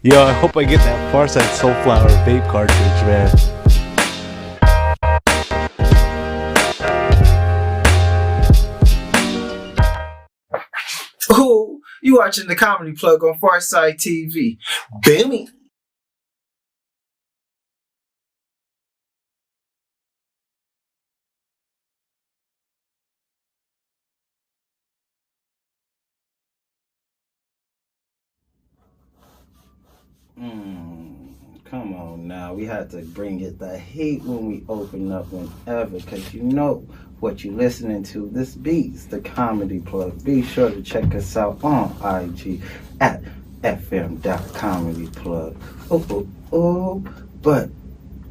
Yo, I hope I get that Pharcyde Soulflower vape cartridge, man. Oh, you watching the Comedy Plug on Pharcyde TV. Bammy. Come on now. We had to bring it the heat when we open up whenever, because you know what you listening to. This beats the Comedy Plug. Be sure to check us out on IG at fm.comedyplug. But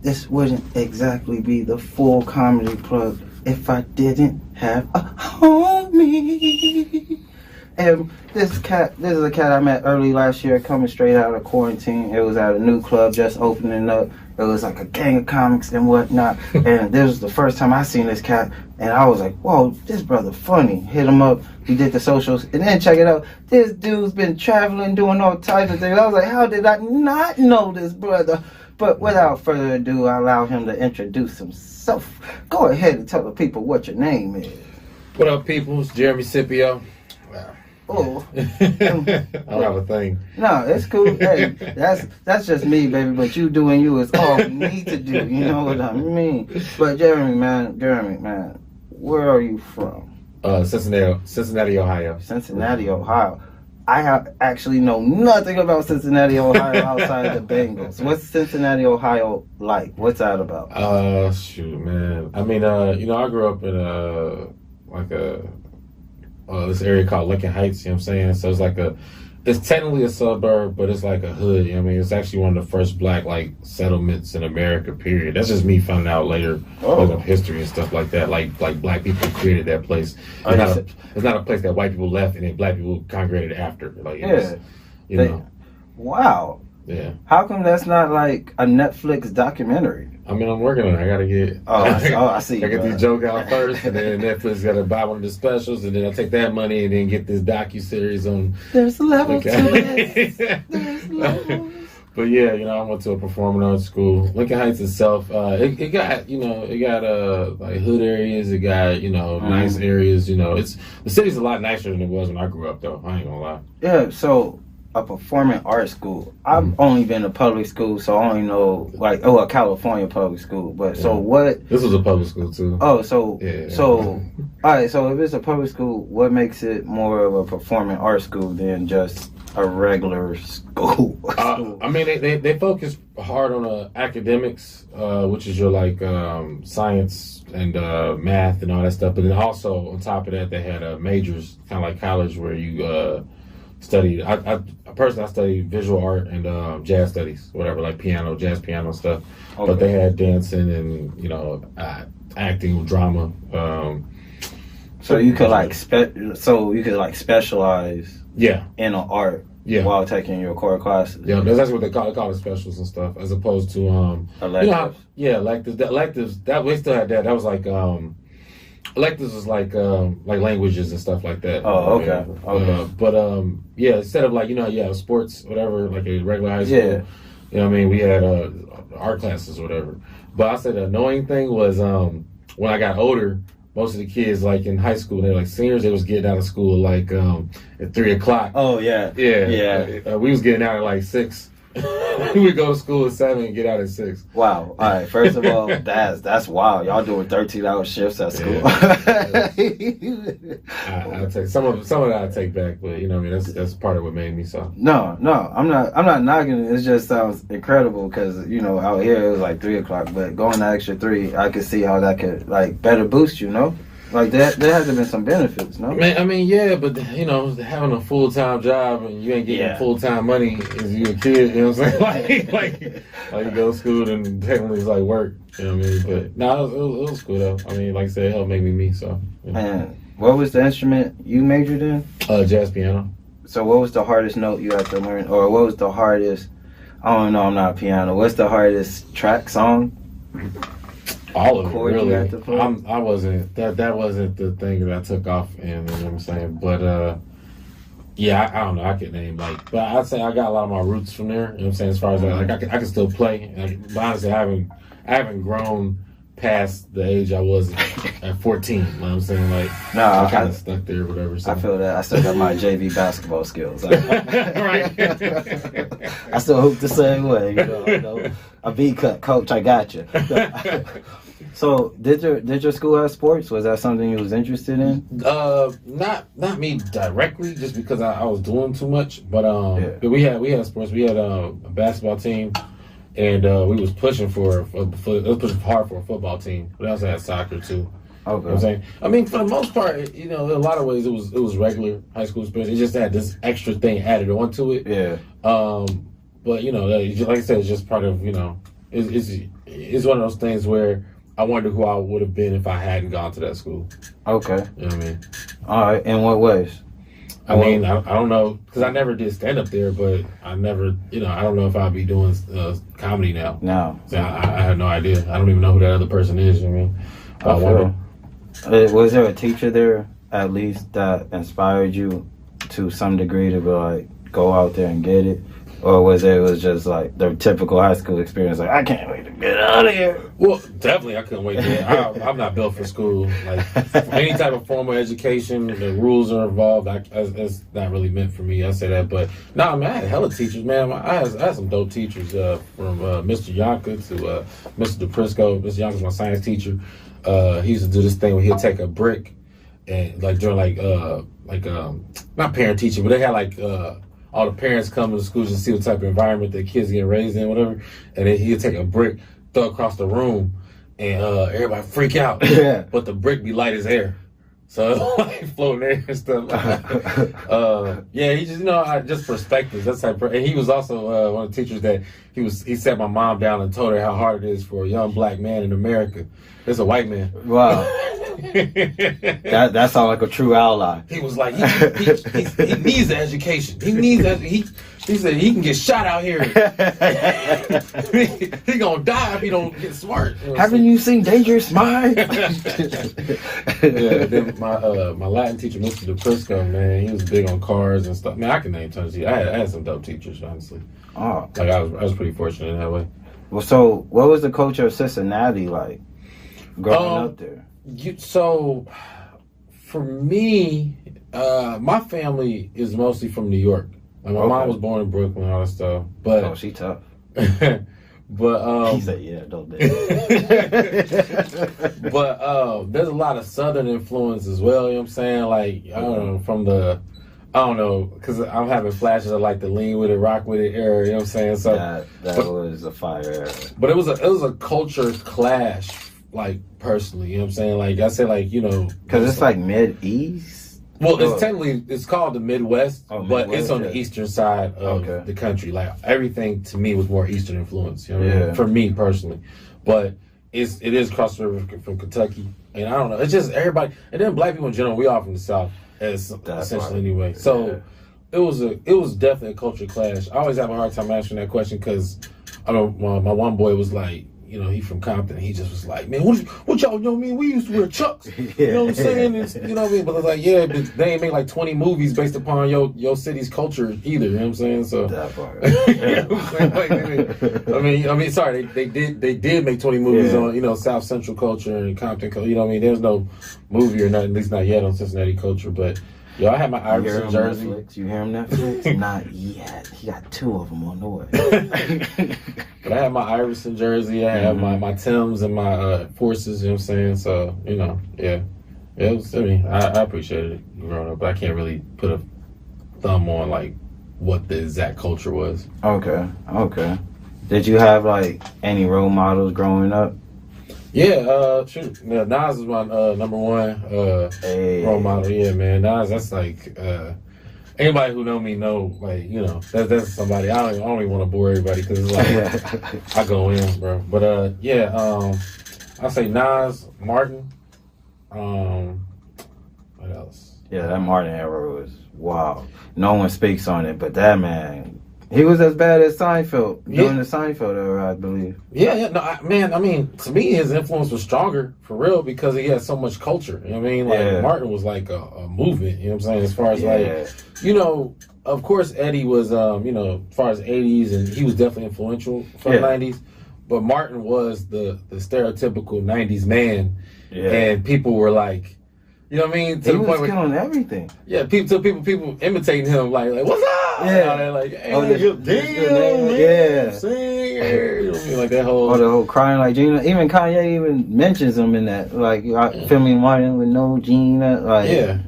this wouldn't exactly be the full Comedy Plug if I didn't have a homie. And this is a cat I met early last year, coming straight out of quarantine. It was at a new club just opening up. It was like a gang of comics and whatnot. And this was the first time I seen this cat, and I was like, whoa, this brother funny. Hit him up. We did the socials, and then check it out. This dude's been traveling, doing all types of things. I was like, how did I not know this brother? But without further ado, I allow him to introduce himself. Go ahead and tell the people what your name is. What up, people? It's Jeremy Scippio. Oh, I don't have a thing. No, it's cool. Hey, that's just me, baby. But you doing you is all we need to do. You know what I mean? But Jeremy, man, where are you from? Cincinnati, Ohio. Cincinnati, Ohio. I actually know nothing about Cincinnati, Ohio outside of the Bengals. What's Cincinnati, Ohio like? What's that about? Shoot, man. I mean, I grew up in this area called Lincoln Heights, you know what I'm saying? So it's technically a suburb, but it's like a hood, you know what I mean? It's actually one of the first black, settlements in America, period. That's just me finding out later, looking up history and stuff like that. Like black people created that place. It's not a place that white people left and then black people congregated after. Wow. Yeah. How come that's not like a Netflix documentary? I mean, I'm working on it. I gotta get. I see. I get these jokes out first, and then Netflix gotta buy one of the specials, and then I'll take that money and then get this docu-series on. There's a level to this. There's levels. But yeah, I went to a performing arts school. Lincoln Heights itself, it got hood areas. It got nice areas. The city's a lot nicer than it was when I grew up, though. I ain't gonna lie. Yeah. So. A performing arts school. I've only been to public school, so I only know a California public school. But so what? This was a public school too. Oh, so all right. So if it's a public school, what makes it more of a performing arts school than just a regular school? I mean, they focus hard on academics, which is your science and math and all that stuff. But then also on top of that, they had majors, kind of like college, where you studied. I personally studied visual art and jazz studies, whatever, like piano, jazz piano stuff. Okay. But they had dancing and acting, drama. So you could specialize. Yeah. In an art. Yeah. While taking your core classes. Yeah, that's what they call it, specials and stuff, as opposed to electives. Electives. That we still had that. That was electives was like languages and stuff like that. Oh, okay. But instead of sports, whatever, like a regular high school. Yeah. You know what I mean? We had art classes or whatever. But I said the annoying thing was when I got older, most of the kids in high school, they're seniors, they was getting out of school at 3:00. Oh yeah. Yeah. We was getting out at 6. We go to school at 7 and get out at 6. Wow. All right. First of all, that's wild. Y'all doing 13-hour shifts at school. I take some of that. I take back, but that's part of what made me so. No, I'm not knocking it. It just sounds incredible because out here it was 3:00, but going the extra 3, I could see how that could better boost that. There has to been some benefits, no? I mean, yeah, but having a full-time job and you ain't getting full-time money as you a kid, you know what I'm saying? You go to school and technically it's work, you know what I mean? But no, it was cool though. I mean, like I said, it helped make me so. And what was the instrument you majored in? Jazz piano. So what was the hardest note you had to learn, or what was the hardest? I don't know. I'm not a piano. What's the hardest track song? All of it, really. I wasn't. That wasn't the thing that I took off in. You know what I'm saying? But Yeah, I don't know. I could name but I'd say I got a lot of my roots from there. You know what I'm saying? As far as I can still play. But honestly, I haven't grown past the age I was at 14. You know what I'm saying? Like, no, I kind of stuck there, or whatever. So. I feel that. I still got my JV basketball skills. Right. I still hoop the same way. You know, a V cut, coach. I got you. So, did your school have sports? Was that something you was interested in? Not me directly, just because I was doing too much. But but we had sports. We had a basketball team, and we was pushing hard for a football team. We also had soccer too. Okay. You know what I'm saying? I mean, for the most part, you know, in a lot of ways, it was regular high school experience. It just had this extra thing added onto it. Yeah. But you know, like I said, it's just part of, you know, it's one of those things where I wonder who I would have been if I hadn't gone to that school. Okay. You know what I mean? All right. In what ways? I mean, I don't know, because I never did stand up there, but I never, you know, I don't know if I'd be doing comedy now. No. So I have no idea. I don't even know who that other person is. You know what I mean? Was there a teacher there, at least, that inspired you to some degree to be like, go out there and get it? Or was it just like the typical high school experience, like, I can't wait to get out of here? Well, definitely I couldn't wait to get out. I'm not built for school. Like, any type of formal education, the rules are involved. It's not really meant for me. I say that. But, man, I had hella teachers, man. I had some dope teachers from Mr. Yonka to Mr. DePrisco. Mr. Yonka's my science teacher. He used to do this thing where he'd take a brick and, like, during, not parent teacher, but they had, like, all the parents come to the schools to see what type of environment their kids getting raised in, whatever. And then he'd take a brick, throw it across the room, and everybody freak out. Yeah. But the brick be light as air. So like floating there and stuff. Yeah, he just, you know, just perspectives. That's how. And he was also one of the teachers that he sat my mom down and told her how hard it is for a young black man in America. It's a white man. Wow. that sounds like a true ally. He was like, he needs the education. He needs that. He said he can get shot out here. he gonna die if he don't get smart. You know, haven't you seen Dangerous Minds? Yeah, then my Latin teacher, Mr. DePrisco, man, he was big on cars and stuff. Man, I can name tons of. I had some dope teachers, honestly. Oh, like I was pretty fortunate in that way. Well, so what was the culture of Cincinnati like growing up there? So, for me, my family is mostly from New York. Like my mom was born in Brooklyn and all that stuff. But she tough. But he said, "Yeah, don't do it." But there's a lot of Southern influence as well. You know what I'm saying? Like I don't know, because I'm having flashes of like the lean with it, rock with it era. You know what I'm saying? So that was a fire era. But it was a culture clash. Like, personally, you know what I'm saying? Like, I say, like, you know... Because it's like Mid-East? Well, it's called the Midwest, but it's on the eastern side of the country. Like, everything, to me, was more Eastern influence, you know what I mean? For me, personally. But it is across the river from Kentucky. And I don't know, it's just everybody... And then black people in general, we all from the South, essentially, anyway. So, it was definitely a culture clash. I always have a hard time answering that question because, I know, my one boy was like, you know, he from Compton. He just was like, man, what y'all, you know what I mean? We used to wear Chucks. You know what I'm saying? It's, you know what I mean? But it's like, yeah, but they ain't make like 20 movies based upon your city's culture either. You know what I'm saying? So that part. You know what I'm saying? I mean, sorry, they did make 20 movies on, you know, South Central culture and Compton culture. You know what I mean? There's no movie or nothing, at least not yet, on Cincinnati culture. But yo, I had my Iverson jersey. Netflix? You hear him Netflix? Not yet. He got 2 of them on the way. But I had my Iverson jersey. I had my Timbs and my Forces. You know what I'm saying? So, you know, yeah. It was, I mean, I appreciated it growing up, but I can't really put a thumb on, like, what the exact culture was. Okay. Did you have, like, any role models growing up? Yeah, shoot. Yeah, Nas is my number one role model. Yeah, man. Nas, that's like anybody who know me know, like, you know, that's somebody. I don't even want to bore everybody because it's like I go in, bro. But I say Nas, Martin. What else? Yeah, that Martin era was wow. No one speaks on it, but that man, He was as bad as Seinfeld during the Seinfeld era, I believe. Yeah. No, man. I mean, to me, his influence was stronger for real because he had so much culture. You know what I mean? Like Martin was like a movement. You know what I'm saying? As far as like, you know, of course Eddie was, you know, as far as '80s, and he was definitely influential for the '90s. But Martin was the stereotypical '90s man, and people were like, you know what I mean? To he the point was killing everything. Yeah, people imitating him like what's up? Yeah, like hey, sing, you know what I mean? Like that whole the whole crying like Gina. Even Kanye even mentions him in that, like filming Martin with no Gina. Like yeah.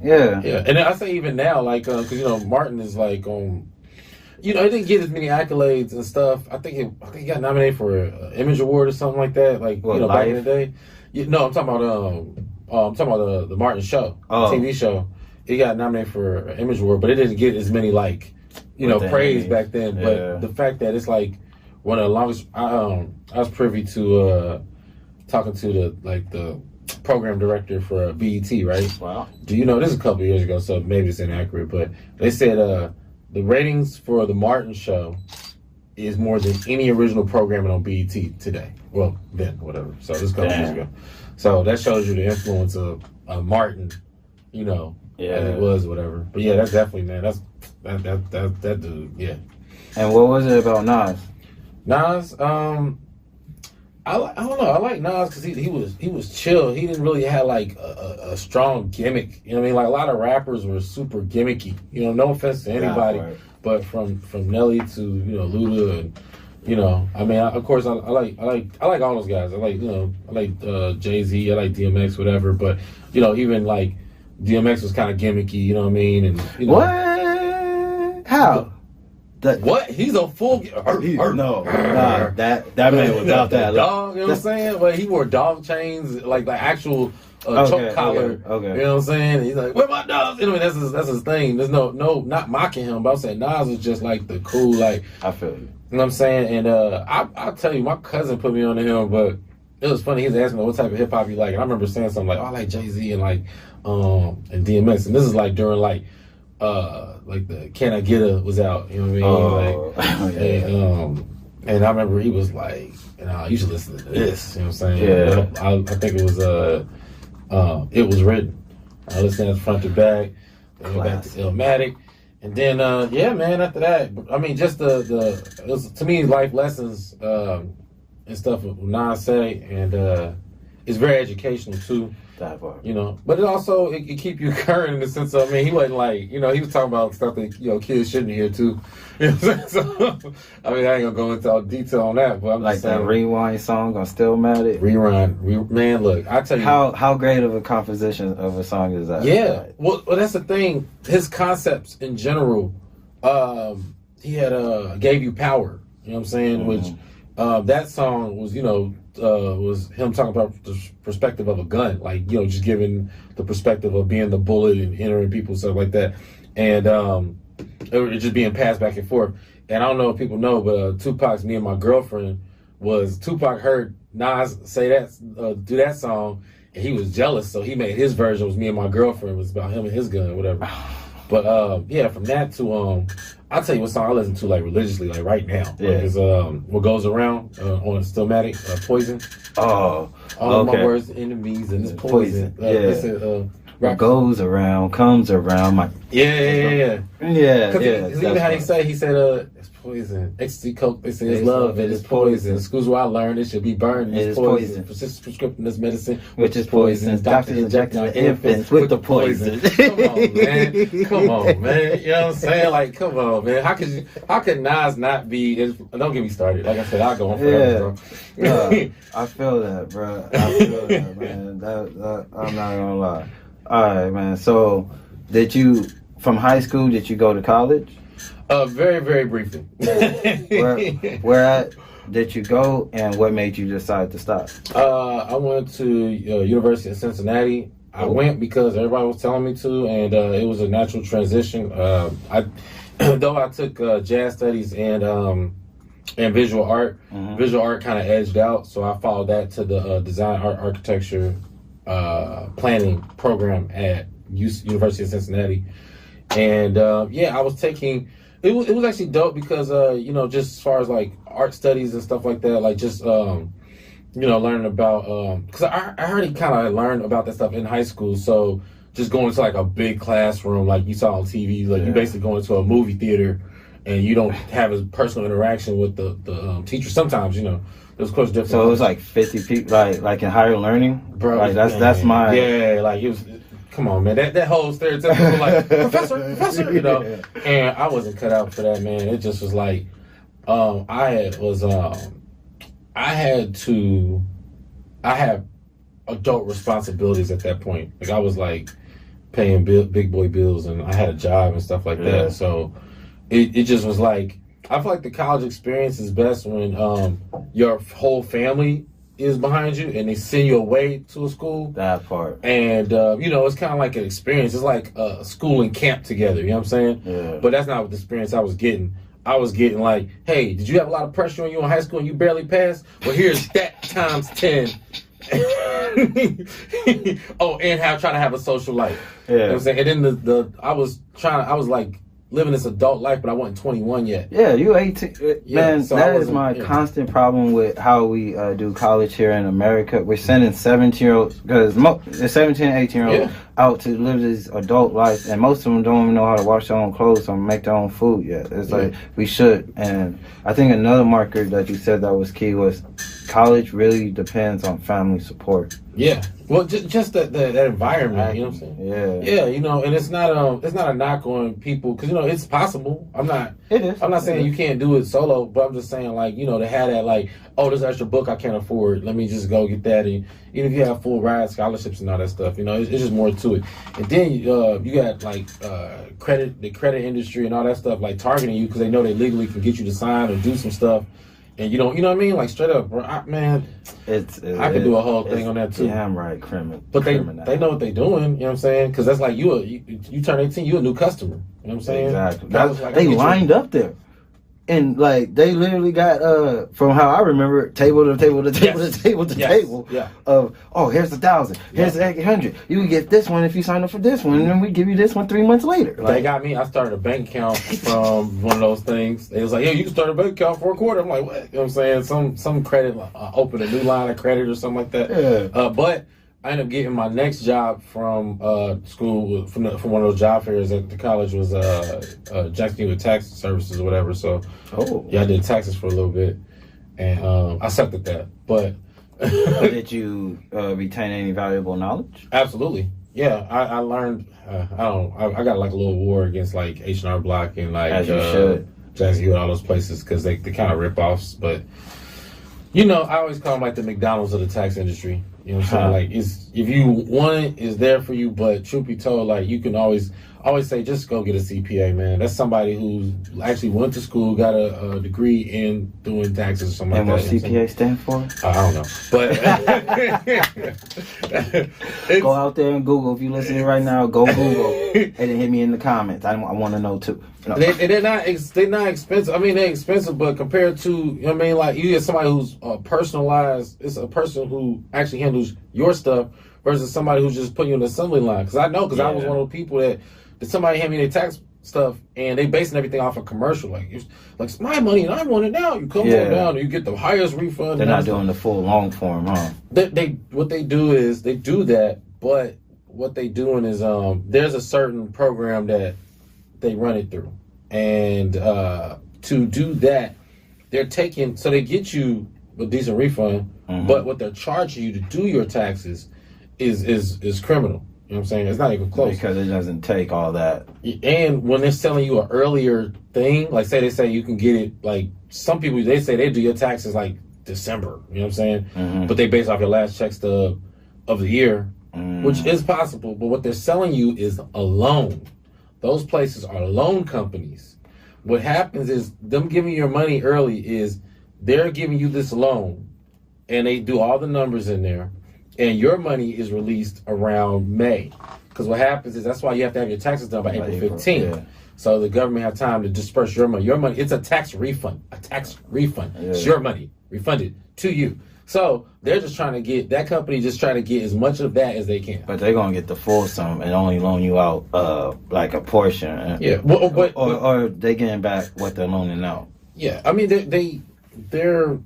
And I say even now, like because you know Martin is like you know, he didn't get as many accolades and stuff. I think he got nominated for an Image Award or something like that. Like you know, back in the day. No, I'm talking about the Martin show, TV show. He got nominated for an Image Award, but it didn't get as many like, you know, praise back then. But the fact that it's like one of the longest. I was privy to talking to the program director for BET, right? Wow. Do you know this is a couple of years ago, so maybe it's inaccurate, but they said the ratings for the Martin show is more than any original programming on BET today. Well, then, whatever. So this is a couple years ago. So that shows you the influence of Martin, you know, as it was, whatever. But yeah, that's definitely, man. That dude, yeah. And what was it about Nas? Nas, I don't know. I like Nas because he was chill. He didn't really have like a strong gimmick. You know what I mean? Like a lot of rappers were super gimmicky. You know, no offense to anybody, but from Nelly to Luda and I mean, of course I like all those guys. I like Jay-Z. I like DMX, whatever. But even like DMX was kind of gimmicky. You know what I mean? And what? How? What? He's a full... No, that man was out that. Dog, you know what I'm saying? But he wore dog chains, like actual choke collar. Okay. You know what I'm saying? He's like, where my dogs? You know, that's his thing. There's no, not mocking him, but I'm saying Nas was just like the cool, like... I feel you. You know what I'm saying? And I'll tell you, my cousin put me on to him, but it was funny. He was asking me what type of hip hop you like, and I remember saying something like, "Oh, I like Jay-Z and like and DMX." And this is like during like the Can I Get A was out. You know what I mean? And I remember he was like, "You should listen to this." You know what I'm saying? Yeah. I think it was written. I listened to front to back. Then back to Illmatic. And then, man, after that, I mean, just it was, to me, life lessons and stuff Nas say, and it's very educational, too. That part. But it also, it keep you current in the sense of, I mean, he wasn't like, he was talking about stuff that, kids shouldn't hear, too. You know what I'm saying? So, I mean, I ain't going to go into all detail on that, but I'm like just saying. That Rewind song on Stillmatic. Man, look, I tell you. How great of a composition of a song is that? Yeah. Well, that's the thing. His concepts in general, he had Gave You Power, you know what I'm saying? Which, that song was, was him talking about the perspective of a gun, like, just giving the perspective of being the bullet and entering people, stuff like that. And it just being passed back and forth. And I don't know if people know, but Tupac's Me and My Girlfriend was, Tupac heard Nas say that, do that song, and he was jealous, so he made his version, was Me and My Girlfriend, was about him and his gun or whatever. But yeah, from that to I'll tell you what song I listen to like religiously, like right now. Yeah. Is What Goes Around on Stillmatic, Poison. Oh, all of my worst enemies and it's poison. What goes around comes around. Yeah. Because even how he said it's poison. Ecstasy, coke, they say it's love, it is poison. Schools where I learned it should be burned, it's poison. Persistent prescription is medicine, which is poison. Doctors injecting our infants with the poison. Come on, man. You know what I'm saying? Like, come on, man. How can Nas not be? Don't get me started. Like I said, I'll go on forever, bro. I feel that, bro. I feel that, man. That I'm not gonna lie. All right, man. So, from high school, did you go to college? Very, very briefly. Where did you go, and what made you decide to stop? I went to University of Cincinnati. I went because everybody was telling me to, and it was a natural transition. Though I took jazz studies and visual art, visual art kind of edged out, so I followed that to the design, art, architecture, planning program at University of Cincinnati. And I was taking, It was actually dope because you know, just as far as like art studies and stuff like that, like just you know, learning about because I already kind of learned about that stuff in high school. So just going to like a big classroom like you saw on TV, like you basically going to a movie theater and you don't have a personal interaction with the teacher. Sometimes, you know, there's of course different. So it was like 50 people, like in higher learning, bro. Like that's my like it was. Come on, man. That whole stereotypical like professor, you know. And I wasn't cut out for that, man. It just was like I had adult responsibilities at that point. Like I was like paying big boy bills, and I had a job and stuff like that. So it just was like, I feel like the college experience is best when your whole family is behind you and they send you away to a school. That part. And you know, it's kind of like an experience. It's like a school and camp together, you know what I'm saying? Yeah. But that's not what the experience I was getting. I was getting like, hey, did you have a lot of pressure on you in high school and you barely passed? Well, here's that times 10. Oh, and try to have a social life. Yeah. You know what I'm saying? And then I was like living this adult life, but I wasn't 21 yet. Yeah, you 18. Man, so that is my constant problem with how we do college here in America. We're sending 17-year-olds, because the 17 and 18-year-olds out to live this adult life, and most of them don't even know how to wash their own clothes or make their own food yet. It's like, we should. And I think another marker that you said that was key was college really depends on family support. Yeah. Well, just that environment, you know what I'm saying? Yeah, you know, and it's not a knock on people, because, you know, it's possible. It is. I'm not saying you can't do it solo, but I'm just saying, like, you know, to have that, like, oh, there's an extra book I can't afford, let me just go get that. And even if you have full ride scholarships and all that stuff, you know, it's just more to it. And then you got like the credit industry and all that stuff, like targeting you because they know they legally can get you to sign or do some stuff. And you don't, you know what I mean? Like straight up, bro, I could do a whole thing on that too. Damn right, criminal. But they know what they're doing. You know what I'm saying? Because that's like you turn 18, you a new customer. You know what I'm saying? Exactly. They lined up there, and like they literally got from how I remember, table to table to table to table to table. Yeah. Of here's 1,000, here's 800. You can get this one if you sign up for this one, and then we give you this one 3 months later. Like, they got me. I started a bank account from one of those things. It was like, yeah, you can start a bank account for a quarter. I'm like, what? You know what I'm saying? Some credit, open a new line of credit or something like that. Yeah. But I ended up getting my next job from school, from one of those job fairs at the college, was Jackson with tax services or whatever. So yeah, I did taxes for a little bit, and I sucked at that. But did you retain any valuable knowledge? Absolutely. Yeah, I learned. I got like a little war against like H&R Block and like Jackson Hewitt, all those places, because they kind of rip offs. But you know, I always call them like the McDonald's of the tax industry. You know what I'm saying? Like, if you want it, it's there for you. But truth be told, like, you can always say, just go get a CPA, man. That's somebody who actually went to school, got a degree in doing taxes or something like that. And what CPA stand for? I don't know. But go out there and Google. If you're listening right now, go Google and then hit me in the comments. I want to know too. No. They're not expensive. I mean, they're expensive, but compared to, you know what I mean, like, you get somebody who's personalized. It's a person who actually handles your stuff versus somebody who's just putting you in the assembly line. Because I was one of the people that somebody hand me their tax stuff and they basing everything off a commercial. Like it's my money and I want it now. You come on down and you get the highest refund. They're not doing the full long form, huh? What they do is they do that, but what they doing is there's a certain program that they run it through, and to do that, they're taking, so they get you a decent refund, but what they're charging you to do your taxes is criminal. You know what I'm saying? It's not even close. Because it doesn't take all that. And when they're selling you an earlier thing, like they say you can get it, like some people, they say they do your taxes like December, you know what I'm saying? But they base off your last check stub of the year, which is possible, but what they're selling you is a loan. Those places are loan companies. What happens is them giving you your money early is they're giving you this loan and they do all the numbers in there and your money is released around May. Because what happens is that's why you have to have your taxes done by April 15th. Yeah. So the government have time to disperse your money. Your money, it's a tax refund. It's your money refunded to you. So they're just trying to get that company just trying to get as much of that as they can. But they're gonna get the full sum and only loan you out like a portion. Yeah, well, or they getting back what they're loaning out. Yeah, I mean they're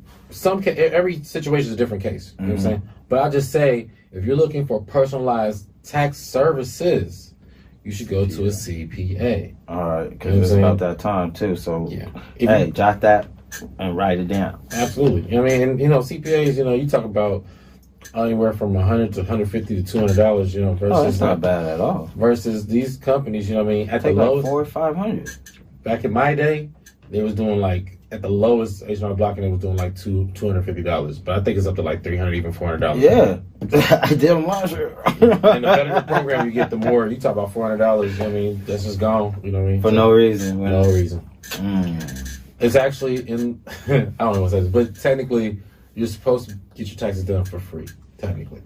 every situation is a different case. You know what I'm saying? But I just say if you're looking for personalized tax services, you should go to a CPA. All right, because it's about that time too. So hey, jot that and write it down. Absolutely. I mean, and, CPAs. You talk about anywhere from $100 to $150 to $200. Versus that's not bad at all. Versus these companies. At the like lowest, $400 or $500. Back in my day, they was doing like at the lowest H&R Block, and it was doing like $250. But I think it's up to like $300, even $400. Yeah, I did them last year. And the better the program you get, the more you talk about $400. That's just gone. You know what I mean? For no reason. For no reason. It's actually in, I don't know what that is, but technically, you're supposed to get your taxes done for free, technically.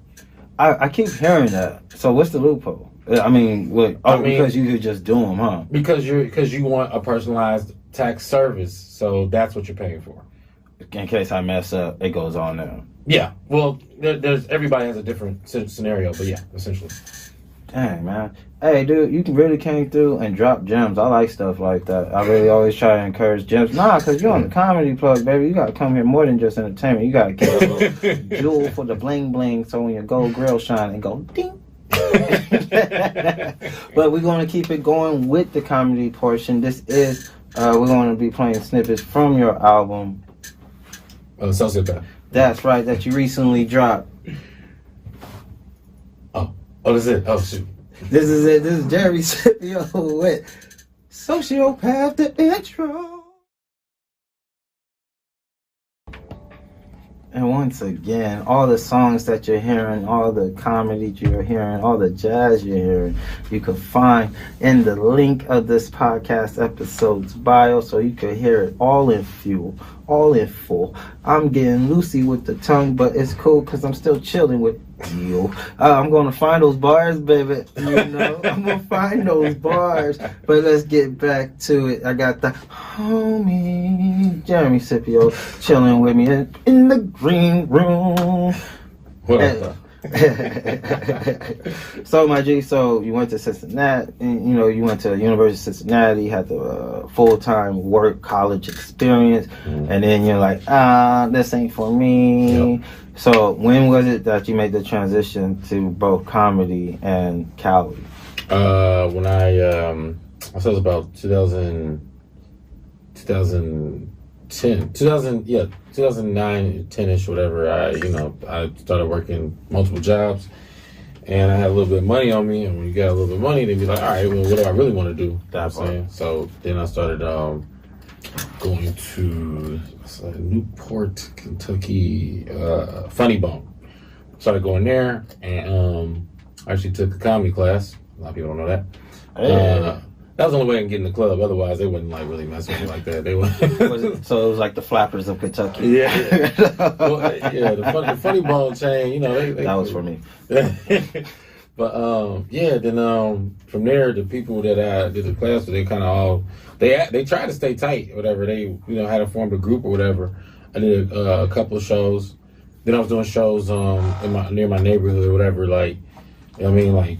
I keep hearing that. So what's the loophole? I mean, because you could just do them, huh? Because you want a personalized tax service, so that's what you're paying for. In case I mess up, it goes on there. Yeah, well, everybody has a different scenario, but yeah, essentially. Dang, man. Hey, dude, you really came through and dropped gems. I like stuff like that. I really always try to encourage gems. Nah, because you're on the comedy plug, baby. You got to come here more than just entertainment. You got to get a little jewel for the bling bling so when your gold grill shine and go ding. But we're going to keep it going with the comedy portion. This is, we're going to be playing snippets from your album. Sociopath. That's right, that you recently dropped. Oh, this is it. Oh, shoot. This is it. This is Jeremy Scippio with Sociopath, the intro. And once again, all the songs that you're hearing, all the comedy you're hearing, all the jazz you're hearing, you can find in the link of this podcast episode's bio, so you can hear it all in full. I'm getting loosey with the tongue, but it's cool because I'm still chilling with you. I'm going to find those bars, baby. I'm going to find those bars. But let's get back to it. I got the homie Jeremy Scippio chilling with me in the green room. What up, So, my G, you went to Cincinnati, and, you went to University of Cincinnati, had the full-time work college experience, and then you're like, this ain't for me. Yep. So, when was it that you made the transition to both comedy and Cali? When I said it was about 2010, 2009, 10-ish, whatever. I started working multiple jobs, and I had a little bit of money on me. And when you got a little bit of money, then be like, all right, well, what do I really want to do? That's what I'm saying. So then I started going to Newport, Kentucky, Funny Bone. Started going there, and I actually took a comedy class. A lot of people don't know that. That was the only way I can get in the club. Otherwise, they wouldn't really mess with me like that. They would. So it was like the Flappers of Kentucky. Yeah. Well, the funny bone chain. They that was for me. But then from there, the people that I did the class with, they kind of all they tried to stay tight, or whatever. They had to form a group or whatever. I did a couple of shows. Then I was doing shows near my neighborhood or whatever. Like like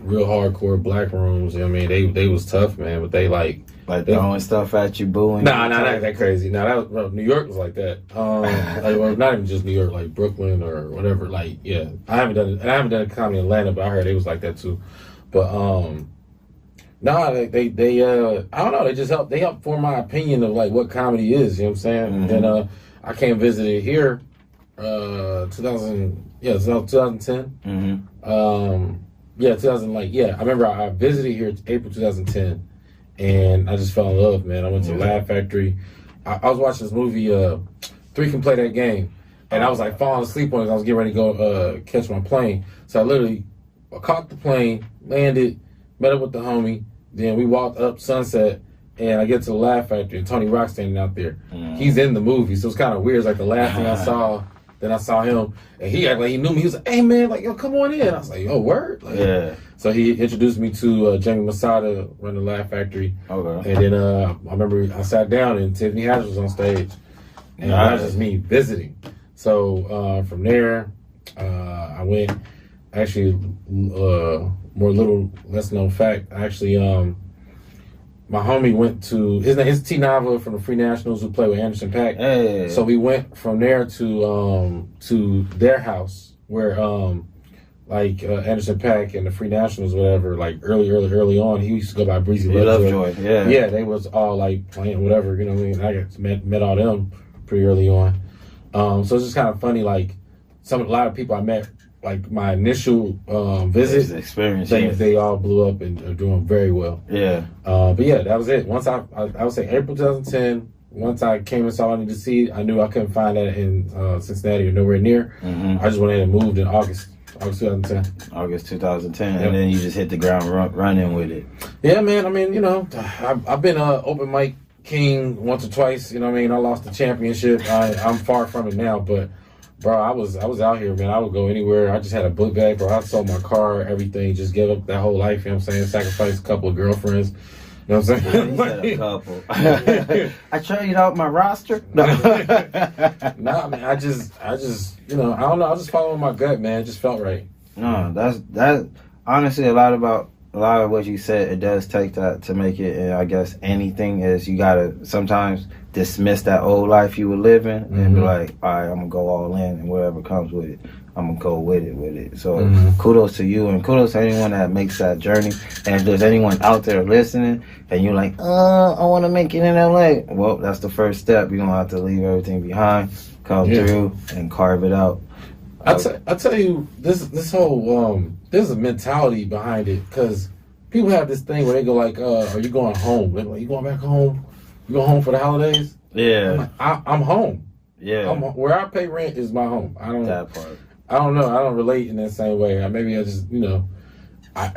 real hardcore black rooms. They was tough, man. But they throwing stuff at you, booing. Nah, not that crazy. New York was like that. Not even just New York, like Brooklyn or whatever. I haven't done a comedy in Atlanta, but I heard they was like that too. But they I don't know. They just helped form my opinion of what comedy is. You know what I'm saying? Mm-hmm. And I came visit it here, 2010. Mm-hmm. 2000. I remember I visited here April 2010. And I just fell in love, man. I went to Laugh Factory. I was watching this movie, Three Can Play That Game. And I was falling asleep on it. I was getting ready to go catch my plane. So I caught the plane, landed, met up with the homie. Then we walked up Sunset, and I get to the Laugh Factory, and Tony Rock's standing out there. He's in the movie, so it's kind of weird. It's the last thing I saw. Then I saw him, and he acted like he knew me. He was like, "Hey, man, yo, come on in." I was like, "Yo, word?" So he introduced me to Jamie Masada, running the Laugh Factory. Okay. And then I remember I sat down, and Tiffany Haddish was on stage, and that was just me visiting. So from there, I went. Actually, less known fact. Actually, my homie went to his T Nava from the Free Nationals who played with Anderson .Paak. Hey. So we went from there to their house where Anderson .Paak and the Free Nationals, whatever, like early on, he used to go by Breezy Lovejoy. Yeah. Yeah, they was all like playing whatever, you know what I mean? I got met all them pretty early on. So it's just kind of funny, like a lot of people I met, like my initial visit experience, they all blew up and are doing very well. Yeah. But yeah, that was it. Once I would say April 2010. Once I came and saw what I needed to see, I knew I couldn't find that in Cincinnati or nowhere near. Mm-hmm. I just went ahead and moved in August 2010. August 2010, Yep. and then you just hit the ground running with it. Yeah, man. I mean, you know, I've been an open mic king once or twice. You know what I mean? I lost the championship. I'm far from it now, but bro, I was out here, man. I would go anywhere. I just had a book bag, bro. I sold my car, everything. Just give up that whole life. You know what I'm saying? Sacrifice a couple of girlfriends. You know what I'm saying? You said a couple. I traded out my roster. Nah, man. I just, you know, I don't know. I was just following my gut, man. It just felt right. No, that's honestly a lot of what you said. It does take that to make it. And I guess anything is you gotta sometimes dismiss that old life you were living and be like, all right, I'm gonna go all in and whatever comes with it, I'm gonna go with it. So kudos to you and kudos to anyone that makes that journey. And if there's anyone out there listening and you're like, I want to make it in LA, well, that's the first step. You don't have to leave everything behind, come through and carve it out. I tell you, this whole there's a mentality behind it because people have this thing where they go like, "Are you going home? They're like, you going back home? You going home for the holidays?" Yeah, I'm home. Yeah, where I pay rent is my home. That part. I don't know. I don't relate in that same way. Maybe I just, you know, I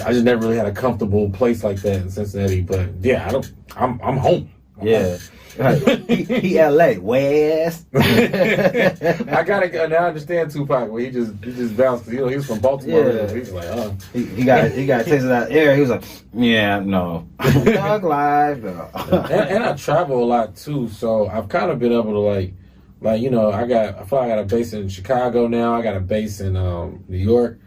just never really had a comfortable place like that in Cincinnati. But yeah, I'm home. Yeah. He LA West. I gotta now understand Tupac where he just bounced. You know, he was from Baltimore. Yeah. He's like, he got a taste of that air. He was like, yeah, no, Thug Life. No. and I travel a lot too, so I've kind of been able to like you know, I feel like I got a base in Chicago now. I got a base in New York.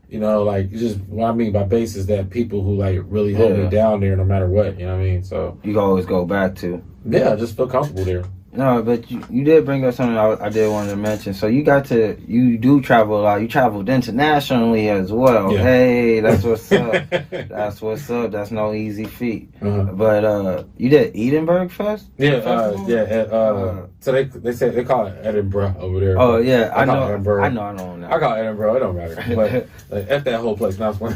You know, like just what I mean by base is that people who like really hold me down there no matter what. You know what I mean? So you can always go back to. Yeah, I just feel comfortable there. No, but you did bring up something I did want to mention. So you do travel a lot. You traveled internationally as well. Yeah. Hey, that's what's up. That's what's up. That's no easy feat. But you did Edinburgh Fest? Yeah, so they say they call it Edinburgh over there. Oh yeah, I know. Edinburgh. I know. I call it Edinburgh. It don't matter. But like, F that whole place. Not funny.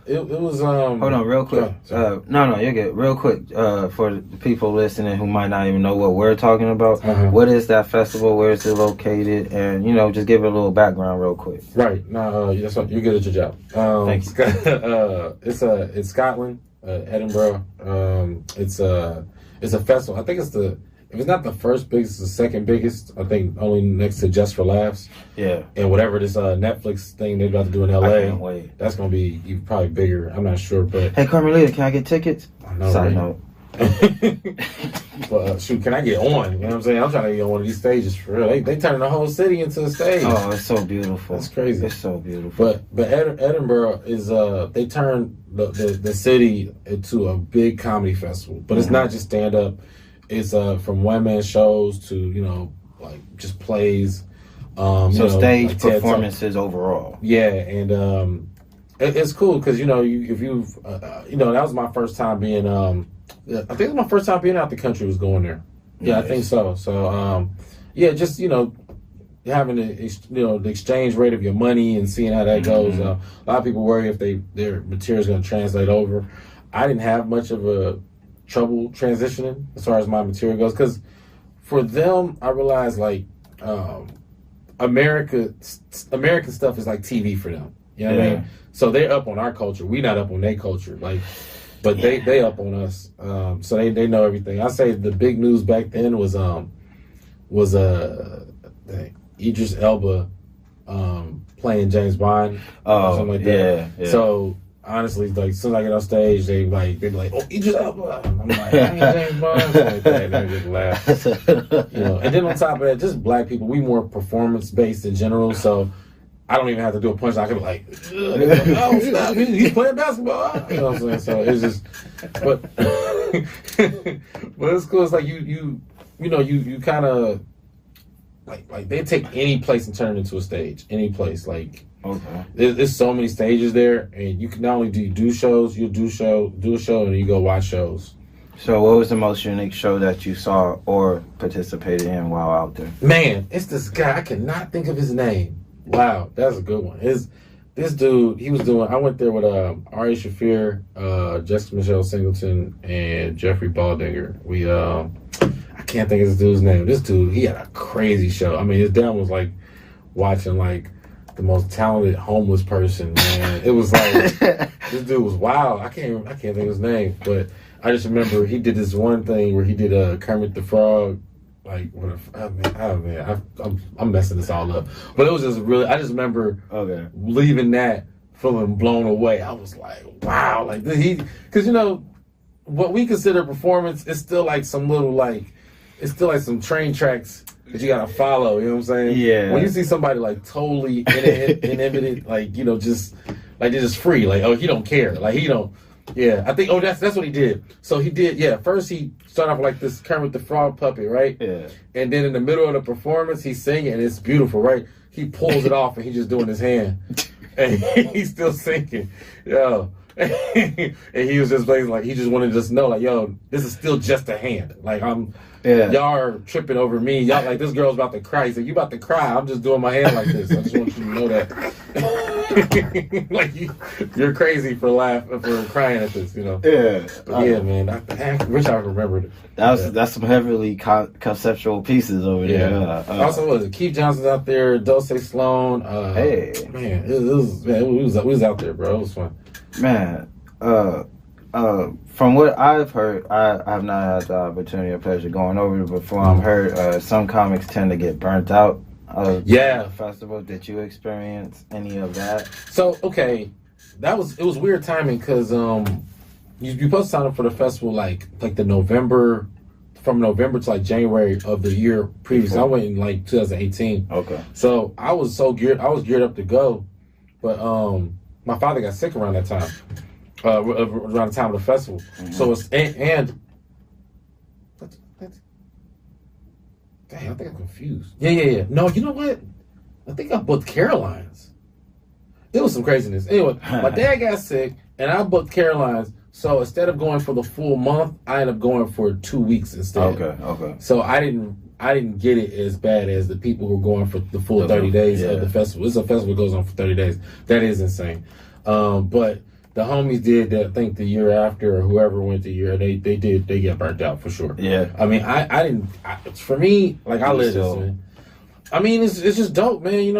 It was. Hold on, real quick. No, you're good. Real quick, for the people listening who might not even know what we're talking about. What is that festival? Where is it located? And you know, just give it a little background real quick. Right. No, that's what, you're good at your job. Thank you. It's Scotland, Edinburgh. It's a festival. I think if it's not the first biggest, it's the second biggest. I think only next to Just for Laughs. Yeah. And whatever this Netflix thing they're about to do in LA. I can't wait. That's gonna be probably bigger. I'm not sure, but hey, Carmelita, can I get tickets? I know, Side right? note. But shoot, can I get on? You know what I'm saying? I'm trying to get on one of these stages for real. They turn the whole city into a stage. Oh, it's so beautiful. That's crazy. It's so beautiful. But Edinburgh is they turned the city into a big comedy festival. But it's not just stand up. It's from one man shows to, you know, like just plays. So stage like performances overall. Yeah, and it's cool because you know if you've you know, that was my first time being I think it was my first time being out the country was going there. Yeah, nice. I think so. So yeah, just you know, having the exchange rate of your money and seeing how that goes. A lot of people worry if their material is going to translate over. I didn't have much of a trouble transitioning as far as my material goes because for them I realized like American stuff is like TV for them. You know what I mean? So they're up on our culture. We not up on their culture. Like, but they up on us. So they know everything. I say the big news back then was Idris Elba playing James Bond. Oh, something like that. Yeah. So honestly, like, as soon as I get on stage, they be like, oh, Idris Elba. I'm like, I ain't James Bond. Something like that. And they just laugh. You know, and then on top of that, just black people, we more performance-based in general, so I don't even have to do a punch. I could be like, oh, stop. He's playing basketball. You know what I'm saying? So it's just, but it's cool. It's like you kind of, like they take any place and turn it into a stage. Any place. Like, okay. There's so many stages there, and you can not only do shows, you'll do a show, and then you go watch shows. So what was the most unique show that you saw or participated in while out there? Man, it's this guy. I cannot think of his name. Wow, that's a good one. This dude, he was doing, I went there with Ari Shafir, Jessica Michelle Singleton, and Jeffrey Baldinger. We, I can't think of this dude's name. This dude, he had a crazy show. I mean, his dad was like watching like the most talented homeless person, man. It was like, this dude was wild. I can't think of his name, but I just remember he did this one thing where he did Kermit the Frog. Like, I'm messing this all up. But it was just really, I just remember leaving that feeling blown away. I was like, wow. Like, because, you know, what we consider performance is still like some little, like, it's still like some train tracks that you gotta follow, you know what I'm saying? Yeah. When you see somebody like totally inhibited, like, you know, just, like they're just free. Like, oh, he don't care. Like, he don't. Yeah, I think, that's what he did. So he did, first he started off like this Kermit the Frog puppet, right? Yeah. And then in the middle of the performance, he's singing, and it's beautiful, right? He pulls it off, and he's just doing his hand. And he's still singing. Yo. And he was just like, he just wanted to just know, like, yo, this is still just a hand. Like, y'all are tripping over me. Y'all, like, this girl's about to cry. He said, you about to cry. I'm just doing my hand like this. I just want you to know that. Like, you're crazy for crying at this, you know? Yeah. But yeah, man. I wish I remembered it. That's some heavily conceptual pieces over there. Also, was it Keith Johnson's out there, Dulce Sloan. Hey. Man, we was out there, bro. It was fun. Man, from what I've heard, I have not had the opportunity or pleasure going over it before. I've heard some comics tend to get burnt out of the festival. Did you experience any of that? So, okay, it was weird timing because you're supposed to sign up for the festival like from November to like January of the year previous. I went in like 2018. Okay. So I was geared up to go, but my father got sick around that time, around the time of the festival. Mm-hmm. So it's and dang, I think I'm confused. Yeah. No, you know what? I think I booked Caroline's. It was some craziness. Anyway, my dad got sick, and I booked Caroline's. So instead of going for the full month, I ended up going for 2 weeks instead. Okay. So I didn't get it as bad as the people who are going for the full 30 days of the festival. It's a festival that goes on for 30 days. That is insane. But the homies did that, I think the year after, or whoever went the year, they get burnt out for sure. Yeah. I mean, I didn't, for me, like, I live this, man. I mean, it's just dope, man. You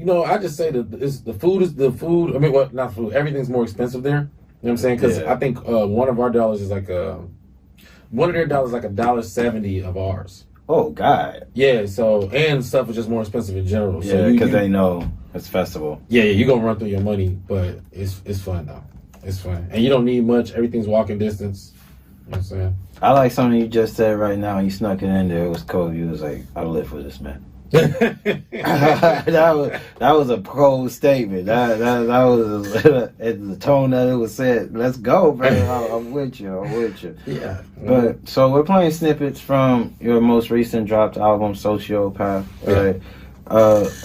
know, I just say that the food. I mean, what, not food, everything's more expensive there. You know what I'm saying? Because I think one of our dollars is like one of their dollars is like $1.70 of ours. Oh God. Yeah. So, and stuff is just more expensive in general. Yeah, because they know it's festival. Yeah, you're gonna run through your money, but it's fun though. It's fun, and you don't need much. Everything's walking distance. You know what I'm saying? I like something you just said right now. You snuck it in there. It was cool. You was like, I live for this, man. that was a pro statement. That was the tone that it was said. Let's go, man. I'm with you. Yeah. But so we're playing snippets from your most recent dropped album, Sociopath, right?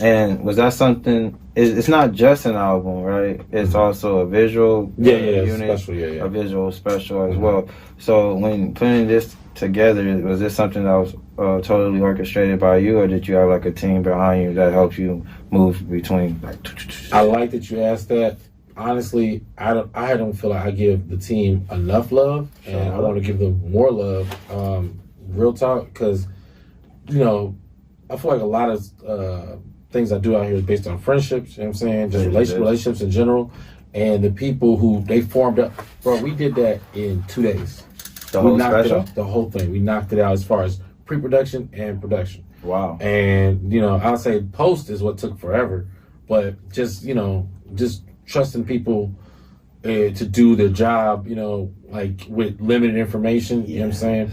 And was that something? It's not just an album, right? It's also a visual unit, special, a visual special as well. So when putting this together, was this something that was totally orchestrated by you, or did you have like a team behind you that helps you move between? Like, I like that you asked that. Honestly, I don't feel like I give the team enough love, and I want to give them more love. Real talk, because I feel like a lot of things I do out here is based on friendships. You know what I'm saying? Just relationships in general, and the people who they formed up. Bro, we did that in 2 days. The whole thing. We knocked it out as far as pre-production and production. Wow. And, I'll say post is what took forever. But just trusting people to do their job, you know, like with limited information. You know what I'm saying?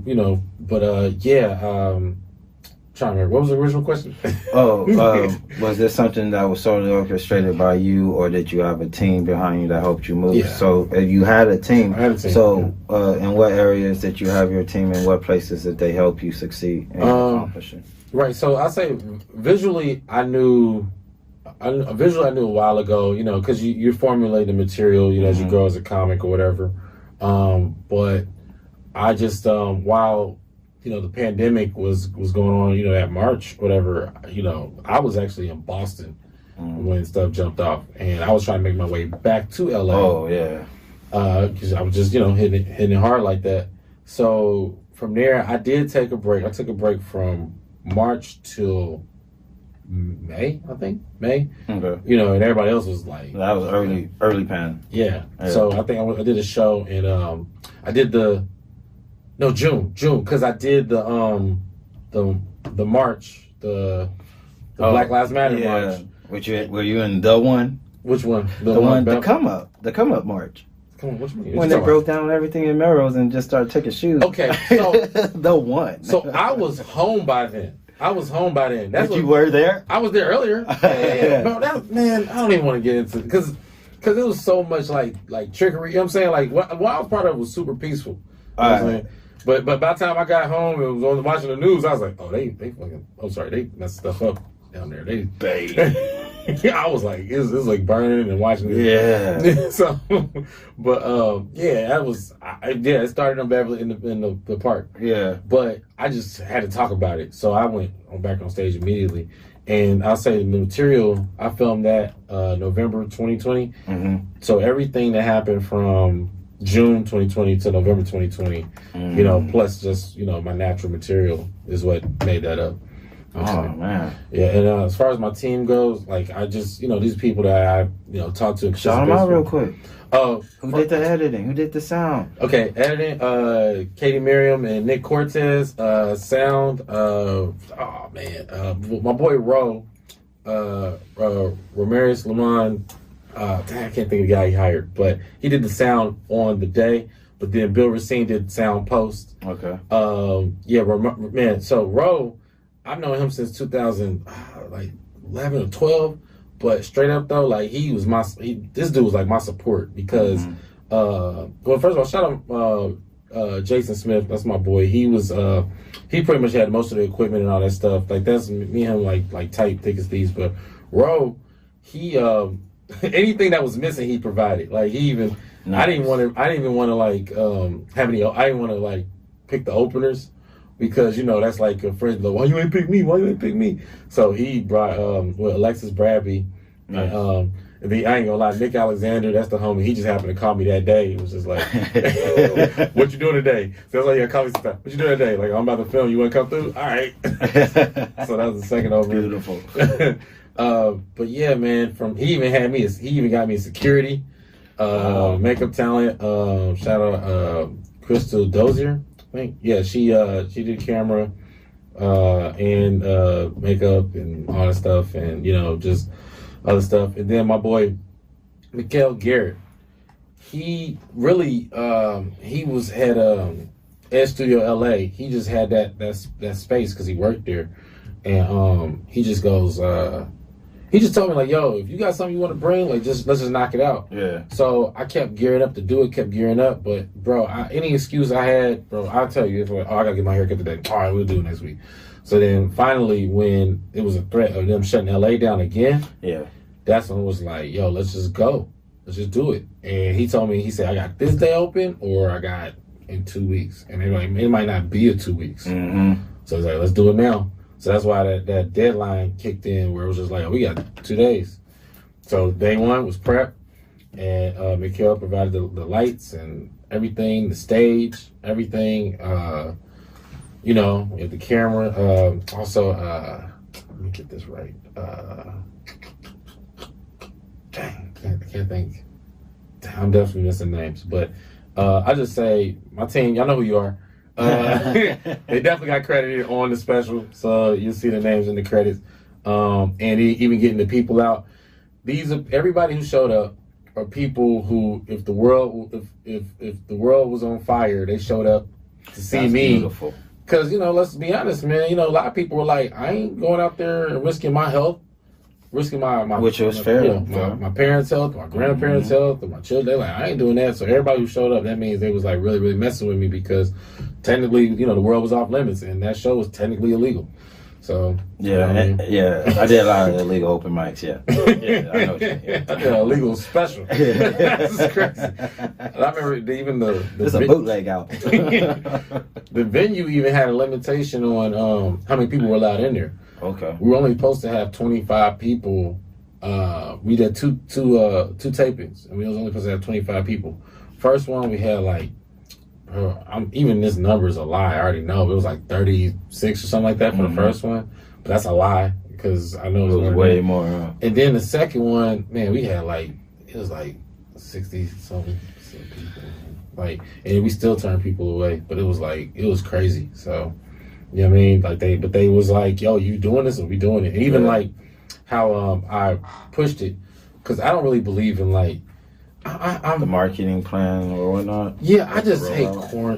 You know, but trying to remember, what was the original question? Was there something that was solely orchestrated by you, or did you have a team behind you that helped you move? Yeah. So you had a team. I had a team. So in what areas did you have your team, and what places did they help you succeed in accomplishing? Right. So I say visually, I knew a while ago, you know, because you formulate the material, you know, as you grow as a comic or whatever. But I just while you know the pandemic was going on, you know, at March, whatever, you know, I was actually in Boston when stuff jumped off, and I was trying to make my way back to LA. Oh yeah. Because I was just, you know, hitting it hard like that. So from there, I did take a break. I took a break from March till May, I think. May. Okay. You know, and everybody else was like... That was early pan. Yeah. So I think I did a show, and I did June, because I did the march, the Black Lives Matter march. Were you in the one? Which one? The come up march. Come on, what you mean? When they broke down everything in Melrose and just started taking shoes. Okay, so the one. So I was home by then. That's you were there? I was there earlier. Yeah. Bro, man, I don't even want to get into it because it was so much like trickery. You know what I'm saying? Like what I was part of was super peaceful. You know what I'm saying? But by the time I got home and was watching the news, I was like, oh, they messed stuff up down there. I was like, it was like burning and watching it. Yeah. So, but it started in Beverly in the park. Yeah. But I just had to talk about it, so I went back on stage immediately. And I'll say the material, I filmed that November 2020. Mm-hmm. So everything that happened from June 2020 to November 2020, you know, plus just, you know, my natural material is what made that up. Oh, man. Yeah, and as far as my team goes, like, I just, you know, these people that I, you know, talk to. Shout them out real quick. Who did the editing? Who did the sound? Okay, editing, Katie Miriam and Nick Cortez. Sound, my boy Ro, Ramirez Lamont. I can't think of the guy he hired, but he did the sound on the day. But then Bill Racine did sound post. Okay. So Ro, I've known him since 2011 or 12. But straight up though, like this dude was like my support because, well, first of all, shout out Jason Smith. That's my boy. He was he pretty much had most of the equipment and all that stuff. Like that's me and him like tight, thick as thieves. But Ro, he anything that was missing, he provided. Like he even nice. I didn't even want to like have any. I didn't want to like pick the openers. Because, you know, that's like a friend, like, why you ain't pick me? So he brought Alexis Bradby. Nice. And then, I ain't gonna lie, Nick Alexander, that's the homie. He just happened to call me that day. It was just like, what you doing today? So that's like, yeah, call me sometime. What you doing today? Like, I'm about to film. You want to come through? All right. So that was the second over. Beautiful. But yeah, man, he even got me security, makeup talent. Shout out Crystal Dozier. Yeah, she did camera and makeup and all that stuff, and you know, just other stuff. And then my boy Mikael Garrett, he really he was had Ed Studio LA. He just had that space because he worked there, and he just goes. He just told me like, yo, if you got something you want to bring, like, let's just knock it out. Yeah. So I kept gearing up to do it, but bro, any excuse I had, bro, I'll tell you, it's like, I gotta get my haircut today. All right, we'll do it next week. So then finally, when it was a threat of them shutting LA down again, yeah, that's when it was like, yo, let's just go, let's just do it. And he told me, he said, I got this day open, or I got in 2 weeks, and it might not be a 2 weeks. Mm-hmm. So he's like, let's do it now. So that's why that deadline kicked in, where it was just like, oh, we got 2 days. So day one was prep, and Mikael provided the lights and everything, the stage, everything. You know, with the camera. Also, let me get this right. Dang, I can't think. I'm definitely missing names, but I just say my team. Y'all know who you are. They definitely got credited on the special, so you'll see the names in the credits. And even getting the people out. Everybody who showed up are people who, if the world was on fire, they showed up to see That's me. Beautiful. Because, let's be honest, man, a lot of people were like, I ain't going out there and risking my health, risking my which was fair. My parents' health, my grandparents' health, and my children. They're like, I ain't doing that. So everybody who showed up, that means they was like really, really messing with me because technically, the world was off limits and that show was technically illegal. So yeah, I did a lot of illegal open mics. Yeah, I know what you mean. I did an illegal special. That's crazy. And I remember even the it's a bootleg out. The venue even had a limitation on how many people were allowed in there. Okay, we were only supposed to have 25 people. We did two tapings, and we was only supposed to have 25 people. First one we had like. Even this number is a lie. I already know it was like 36 or something like that for the first one, but that's a lie because I know it was way more. And then the second one, man, we had it was like 60 something people, and we still turned people away. But it was crazy. So, you know what I mean? They was like, yo, you doing this and we doing it. And even like how I pushed it because I don't really believe in I'm the marketing plan or whatnot. Yeah, I just hate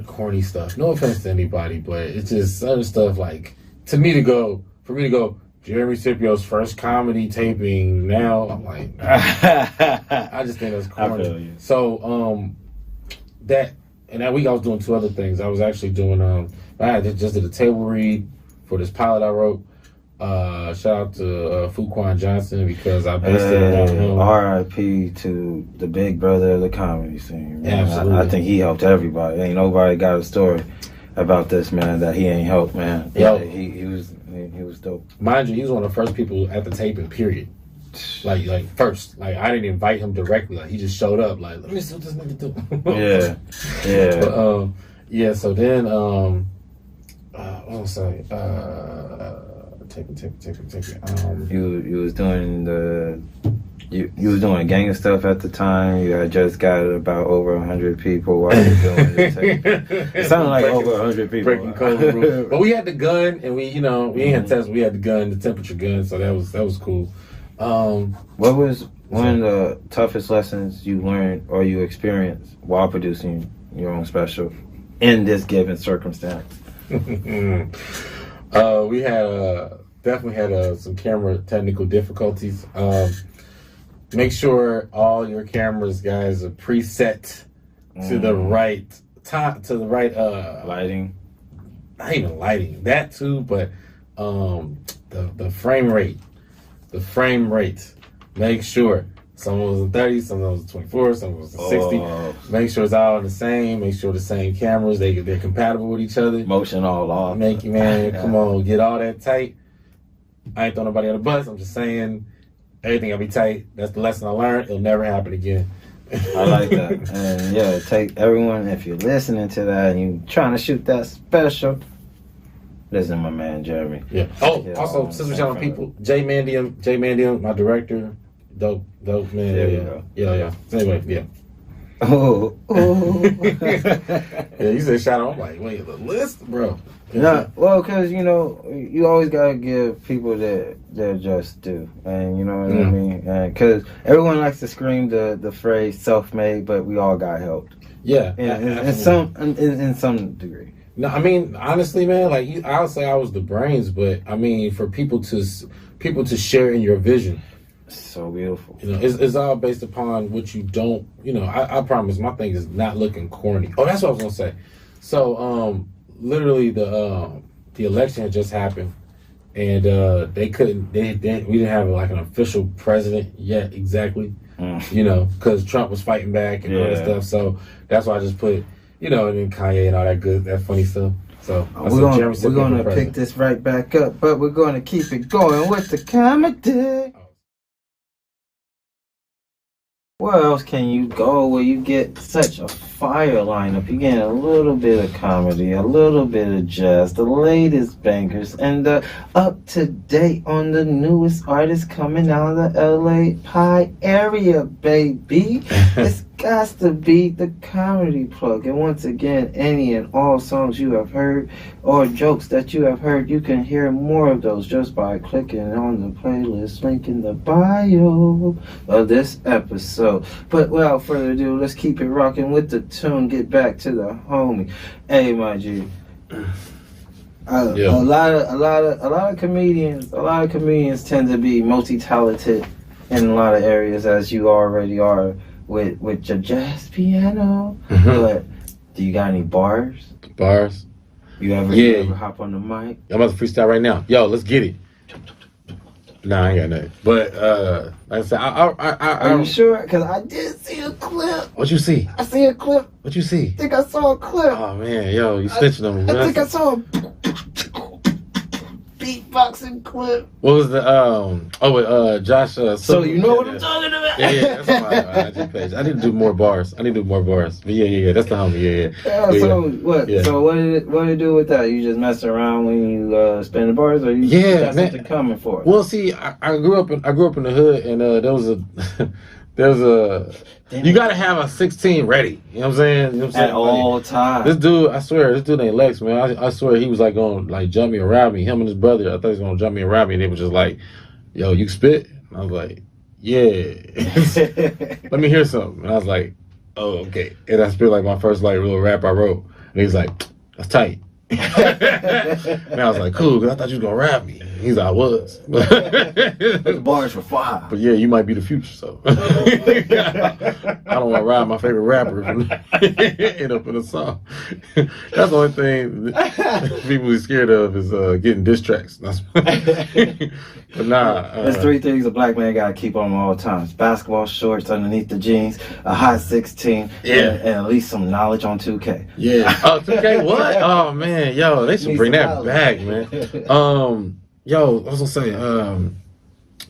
corny stuff. No offense to anybody, but it's just other stuff for me to go, Jeremy Scippio's first comedy taping now, I'm like, I just think that's corny. I feel you. So, that week I was doing two other things. I was actually doing, I just did a table read for this pilot I wrote. Shout out to Fuquan Johnson because I based it around him. R.I.P. to the big brother of the comedy scene. Man. Absolutely. I think he helped everybody. Ain't nobody got a story about this man that he ain't helped, man. Yeah, he was dope. Mind you, he was one of the first people at the taping. Period. First. I didn't invite him directly. He just showed up. Let me see what this nigga do. Yeah. But, so then what was I say? Take it. You was doing you was doing gang stuff at the time. You had just got about over 100 people while you doing the tape. It sounded like over 100 people. Breaking code rules. But we had the gun, and we ain't had tests. We had the gun, the temperature gun, so that was cool. What was one of the toughest lessons you learned or you experienced while producing your own special in this given circumstance? We had definitely had some camera technical difficulties. Make sure all your cameras, guys, are preset to the right time, to the right lighting. Not even lighting, that too, but the frame rate. The frame rate. Make sure. Some was in 30, some was in 24, some was in 60. Make sure it's all the same. Make sure the same cameras, they're compatible with each other. Motion all off. Make you, man, come on, get all that tight. I ain't throwing nobody on the bus. I'm just saying everything gotta be tight. That's the lesson I learned. It'll never happen again. I like that. And yeah, take everyone, if you're listening to that and you trying to shoot that special, listen to my man Jeremy. Yeah. Also, since we're shouting people, Jay Mandium, my director, dope man. There you go. Yeah. Anyway, yeah. Oh. Yeah, you said shout out. I'm like, wait, the list, bro. No, well, because you always gotta give people their just due, and you know what I mean. Because everyone likes to scream the phrase "self-made," but we all got helped. Yeah, in some degree. No, I mean honestly, man. I'll say I was the brains, but I mean for people to share in your vision. So beautiful. It's all based upon what you don't. I promise my thing is not looking corny. Oh, that's what I was gonna say. So, literally the election had just happened, and we didn't have an official president yet exactly. Because Trump was fighting back and all that stuff. So that's why I just put, and then Kanye and all that funny stuff. So we're gonna pick this right back up, but we're gonna keep it going with the comedy. Where else can you go where you get such a fire lineup? You get a little bit of comedy, a little bit of jazz, the latest bangers, and up to date on the newest artists coming out of the LA Pie area, baby. It's got to beat the comedy plug. And once again, any and all songs you have heard or jokes that you have heard, you can hear more of those just by clicking on the playlist link in the bio of this episode. But without further ado, let's keep it rocking with the tune. Get back to the homie. Hey, my G. A lot of comedians tend to be multi-talented in a lot of areas, as you already are with your jazz piano. But do you got any bars? Bars? You ever hop on the mic? I'm about to freestyle right now. Yo, let's get it. Nah, I ain't got nothing. But like I said, are you sure? Because I did see a clip. What you see? I see a clip. What you see? I think I saw a clip. Oh man, yo, you snitching on me. I think I saw a beatboxing clip. What was the Josh? So you know what I'm talking about? Yeah, that's my IG page. I need to do more bars. But yeah, that's the homie. Yeah. So what? Yeah. So what did it do with that? You just mess around when you spin the bars, or you got something coming for it? Well, see, I grew up in the hood, and there was a you gotta have a 16 ready. You know what I'm saying? At all times. This dude, I swear, this dude named Lex, man. I swear he was like gonna like jump me around me. Him and his brother, I thought he was gonna jump me around me, and they were just like, "Yo, you spit?" And I was like, "Yeah." Let me hear something. And I was like, "Oh, okay." And I spit like my first like real rap I wrote, and he's like, "That's tight." And I was like, cool, because I thought you was gonna rap me. He's like, I was. The bars were fire. But yeah, you might be the future, so I don't want to ride my favorite rapper and end up in a song. That's the only thing people are scared of is getting diss tracks. But nah. There's three things a black man gotta keep on all times: basketball shorts underneath the jeans, a hot 16, and at least some knowledge on 2K. Yeah. Oh, 2K what? Oh man, yo, they should bring that back, man. Yo, I was gonna say,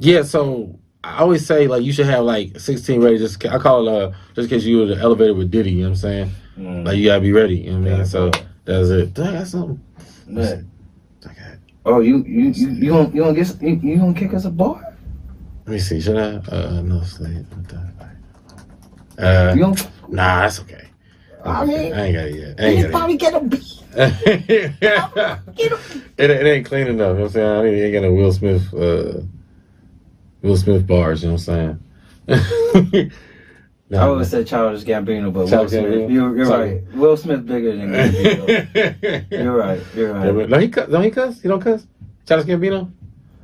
yeah, so I always say like you should have like 16 ready. I call it just in case you were the elevator with Diddy. You know what I'm saying? Like you gotta be ready. You know what I mean? So that's it. Do I got something? Okay. Oh, you gonna kick us a bar? Let me see. Should I? No, sleep. Nah, that's okay. I mean, I ain't got it yet. You probably get a beat. It ain't clean enough. You know what I'm saying? I ain't got no Will Smith bars. You know what I'm saying? I would have said Childish Gambino, but Will Smith. You're right. Will Smith bigger than Gambino. You're right. Yeah, but, no, he cuss. He don't cuss. Childish Gambino.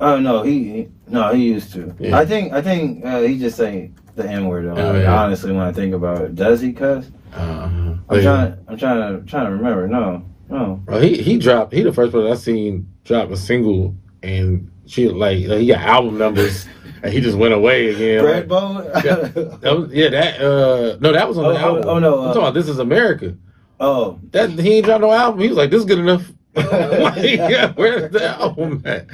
Oh no, he used to. Yeah. I think he just say the N word though. Honestly, when I think about it, does he cuss? I'm trying to remember. No. Well, he the first person I seen drop a single, and she like he got album numbers, and he just went away again. Redbone? That was on the album. Oh no, I'm talking about This Is America. Oh, that he ain't dropped no album. He was like, this is good enough. Where's the album at?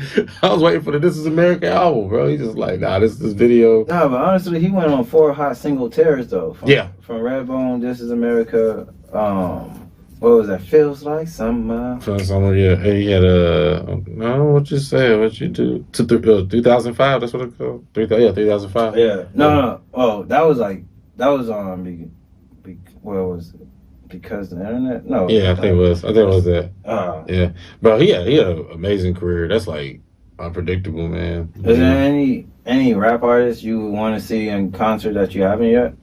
I was waiting for the This Is America album, bro. He just like, nah, this video. Nah, but honestly, he went on 4 hot single tears though. From Redbone, This Is America. What was that? Feels like summer. Yeah. He had what you say? What you do? 2005. That's what it called. 3005. Yeah. No. Oh, that was on. Where was it? Because the internet? No. Yeah, I think it was that. Yeah, bro. He had an amazing career. That's like unpredictable, man. Is there any rap artists you would want to see in concert that you haven't yet?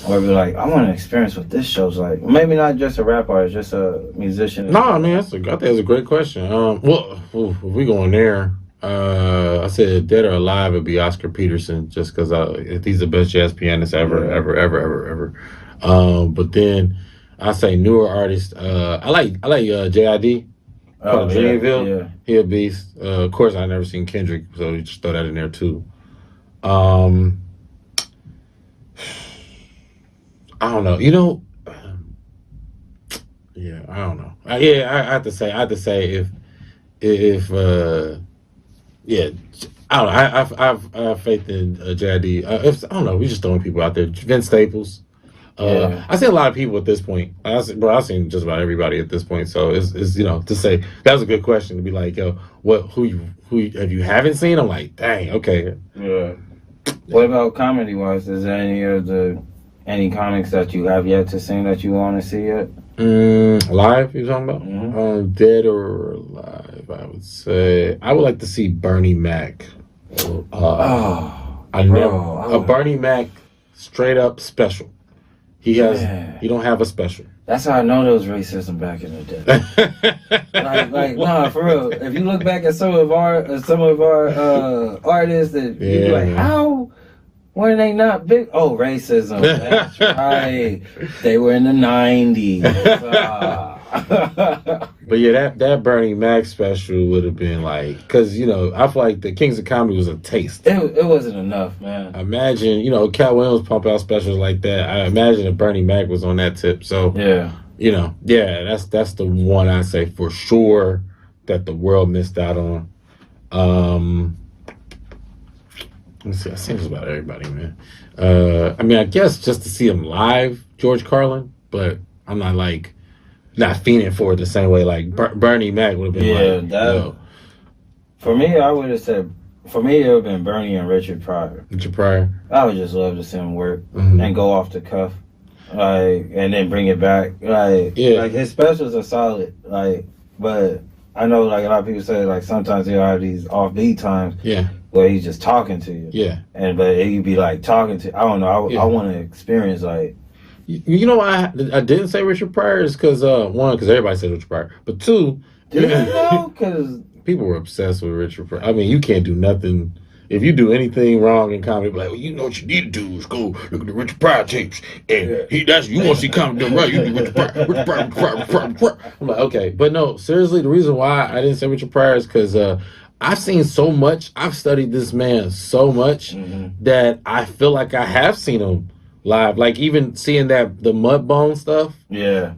Or be like, I want to experience what this show's like. Maybe not just a rap artist, just a musician. No, I mean I think that's a great question. Well, if we going there, I said dead or alive would be Oscar Peterson, just because he's the best jazz pianist ever. But then I say newer artists. I like JID. Dreamville. Yeah. He a beast. Of course, I never seen Kendrick, so you just throw that in there too. I don't know. Yeah, I don't know. I have to say if I don't know. I have faith in JID. I don't know. We just throwing people out there. Vince Staples. I see a lot of people at this point. I've seen just about everybody at this point. So it's to say that was a good question to be like, yo, who you haven't seen? I'm like, dang, okay. Yeah. What about comedy wise? Is there any comics that you have yet to see that you want to see yet? Live, you talking about? Mm-hmm. Dead or alive? I would say I would like to see Bernie Mac. A Bernie Mac straight up special. He don't have a special. That's how I know there was racism back in the day. Nah, for real. If you look back at some of our artists, that you be like, how were they not big? Oh, racism. That's right. They were in the 90s. But yeah, that Bernie Mac special would have been like, because I feel like the Kings of Comedy was a taste. It wasn't enough, man. Imagine, Cat Williams pump out specials like that. I imagine if Bernie Mac was on that tip. So that's the one I say for sure that the world missed out on. Let's see, I think it's about everybody, man. I guess just to see him live, George Carlin, but I'm not fiending for it the same way like Bernie Mac would have been. For me, I would have said, it would have been Bernie and Richard Pryor. I would just love to see him work and go off the cuff, and then bring it back. His specials are solid, but I know a lot of people say sometimes he'll have these offbeat times. Yeah. Where he's just talking to you. Yeah. But he'd be talking to, I don't know, I want to experience You know why I didn't say Richard Pryor is because one, because everybody said Richard Pryor, but two, because people were obsessed with Richard Pryor. I mean, you can't do nothing if you do anything wrong in comedy. Like, well, what you need to do is go look at the Richard Pryor tapes, and you want to see comedy done right. You do Richard Pryor. I'm like, okay, but no, seriously, the reason why I didn't say Richard Pryor is because I've seen so much. I've studied this man so much that I feel like I have seen him live, even seeing the Mudbone stuff. Yeah.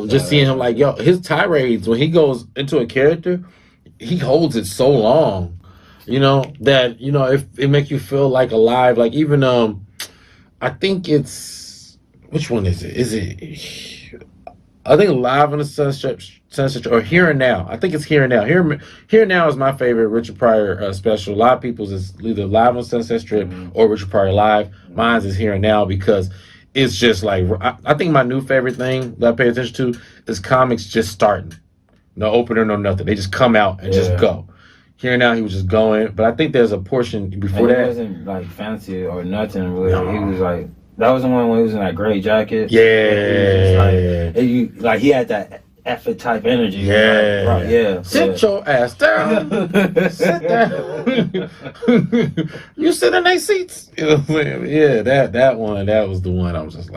Just seeing him his tirades when he goes into a character, he holds it so long, that it makes you feel alive. Even I think it's, which one is it? Is it? I think Live on the Sunset or Here and Now. I think it's Here and Now. Here and Now is my favorite Richard Pryor special. A lot of people's is either Live on Sunset Strip or Richard Pryor Live. Mine's is Here and Now because it's just I think my new favorite thing that I pay attention to is comics just starting. No opener, no nothing. They just come out and just go. Here and Now, he was just going. But I think there's a portion before that. It wasn't fancy or nothing. Really. No. He was that was the one when he was in that gray jacket. Yeah. He had that effort type energy. Yeah. Sit your ass down. Sit down. You sit in their seats. You know what I'm saying? Yeah, that one, that was the one I was just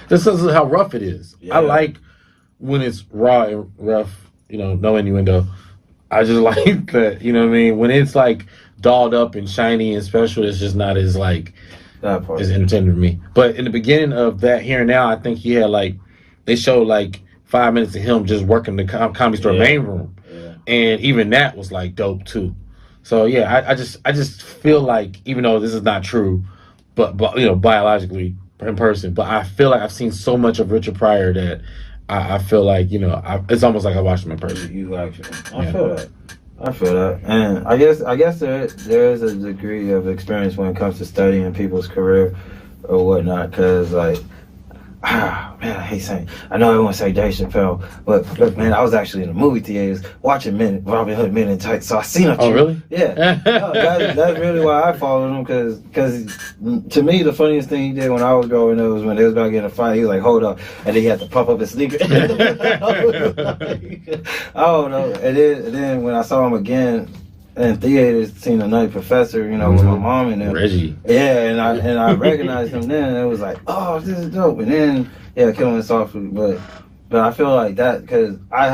this is how rough it is. Yeah. I like when it's raw and rough, no innuendo. I just like that, when it's dolled up and shiny and special, it's just not as that part is entertaining to me. But in the beginning of that Here and Now, I think he had they showed 5 minutes of him just working the Comedy Store main room, and even that was dope too. So yeah, I just feel even though this is not true, but biologically in person, but I feel I've seen so much of Richard Pryor that I feel it's almost like I watched him in person. I feel that, and I guess there is a degree of experience when it comes to studying people's career or whatnot. Because man, I hate saying. I know everyone say Dave Chappelle, but look, man, I was actually in the movie theaters watching Robin Hood Men in Tights, so I seen it. Oh, really? Yeah. That's really why I followed him, because to me the funniest thing he did when I was growing up was when they was about to get in a fight. He was like, "Hold up," and then he had to pump up his sneaker. I don't know. And then when I saw him again in theaters, seen The Nutty Professor, with my mom and them. Reggie. Yeah, and I recognized him then. And it was like, oh, this is dope. And then, Killing Softly. But I feel like that, because I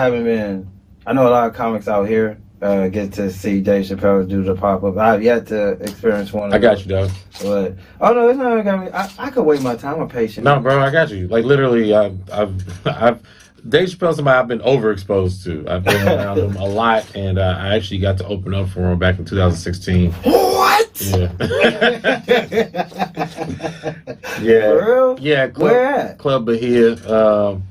know a lot of comics out here get to see Dave Chappelle do the pop-up. I have yet to experience one of I got you, dog. But, no, it's not got me. I could wait my time. I'm patient. No, bro, I got you. Literally, I've Dave Chappelle's somebody I've been overexposed to. I've been around him a lot, and I actually got to open up for him back in 2016. What? Yeah. Yeah. For real? Yeah. Where at? Club Bahia. The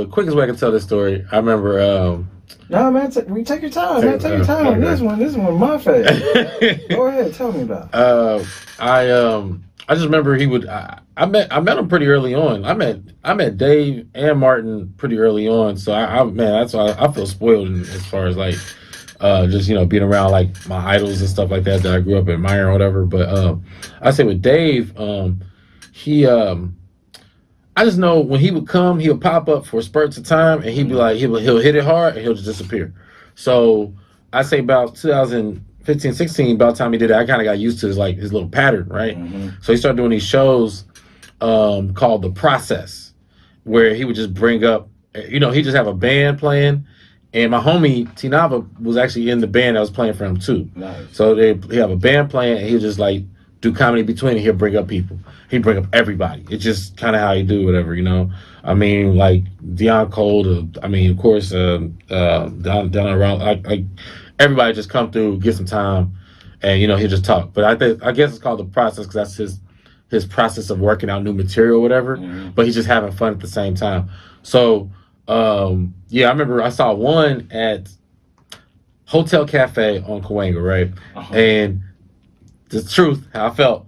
quickest way I can tell this story, I remember No, man, take your time, man. Take your time. This one, my favorite. Go ahead, tell me about it. I just remember he would. I met him pretty early on. I met Dave and Martin pretty early on. So that's why I feel spoiled as far as like just being around like my idols and stuff like that I grew up admiring or whatever. But I say with Dave, he I just know when he would come, he would pop up for spurts of time, and he'd be like, he'll hit it hard, and he'll just disappear. So I say about 2015, 16, about the time he did it, I kind of got used to his little pattern, right? Mm-hmm. So he started doing these shows called The Process, where he would just bring up, he just have a band playing, and my homie Tinava was actually in the band that was playing for him too. Nice. So he have a band playing, and he'll just like do comedy between, and he'll bring up people. He'd bring up everybody. It's just kind of how he do whatever, I mean, like Deion Cole, of course, down around, like everybody just come through, get some time, and he'll just talk. But I guess it's called The Process because that's his process of working out new material or whatever. Mm-hmm. But he's just having fun at the same time. So I remember I saw one at Hotel Cafe on Cahuenga, right? Uh-huh. And the truth, how I felt.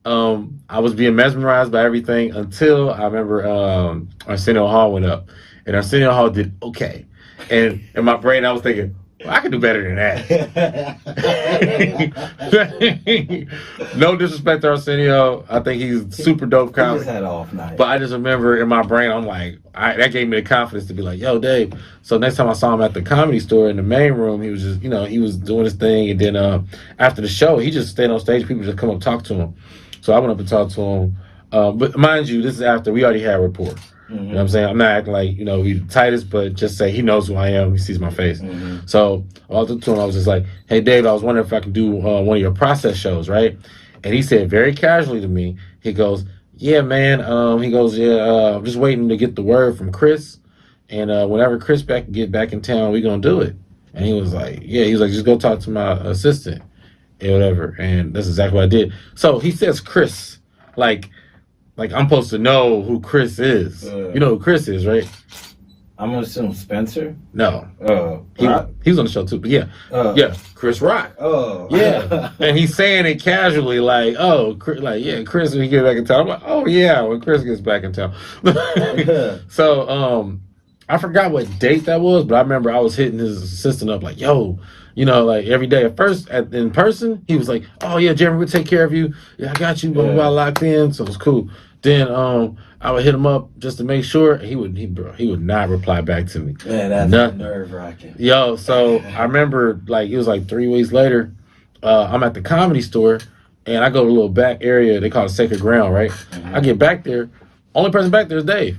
I was being mesmerized by everything until I remember Arsenio Hall went up, and Arsenio Hall did okay, and in my brain I was thinking, well, I could do better than that. No disrespect to Arsenio, I think he's super dope comic. He just had an off night. But I just remember in my brain, I'm like, that gave me the confidence to be like, yo, Dave. So next time I saw him at the Comedy Store in the main room, he was just, he was doing his thing, and then after the show, he just stayed on stage. People just come up and talk to him. So I went up and talked to him. But mind you, this is after we already had rapport. Mm-hmm. You know what I'm saying? I'm not acting like, we the tightest, but just say he knows who I am. He sees my face. Mm-hmm. So I walked up to him. I was just like, hey, Dave, I was wondering if I could do one of your process shows, right? And he said very casually to me, he goes, yeah, man. I'm just waiting to get the word from Chris. And whenever Chris get back in town, we're going to do it. And he was like, just go talk to my assistant. And whatever, and that's exactly what I did. So he says Chris, like I'm supposed to know who Chris is. You know who Chris is, right? I'm gonna assume Spencer. No. He was on the show too, but yeah, Chris Rock. Oh, yeah. And he's saying it casually, like, Chris, when he get back in town. I'm like, oh yeah, when Chris gets back in town. So I forgot what date that was, but I remember I was hitting his assistant up like, yo. Like every day. At first, in person, he was like, "Oh yeah, Jeremy, we'll take care of you. Yeah, I got you. Blah, blah, blah, locked in." So it was cool. Then I would hit him up just to make sure. He would not reply back to me. Man, that's nerve-wracking. Yo, so I remember it was like 3 weeks later. I'm at the Comedy Store, and I go to a little back area. They call it Sacred Ground, right? Mm-hmm. I get back there. Only person back there is Dave.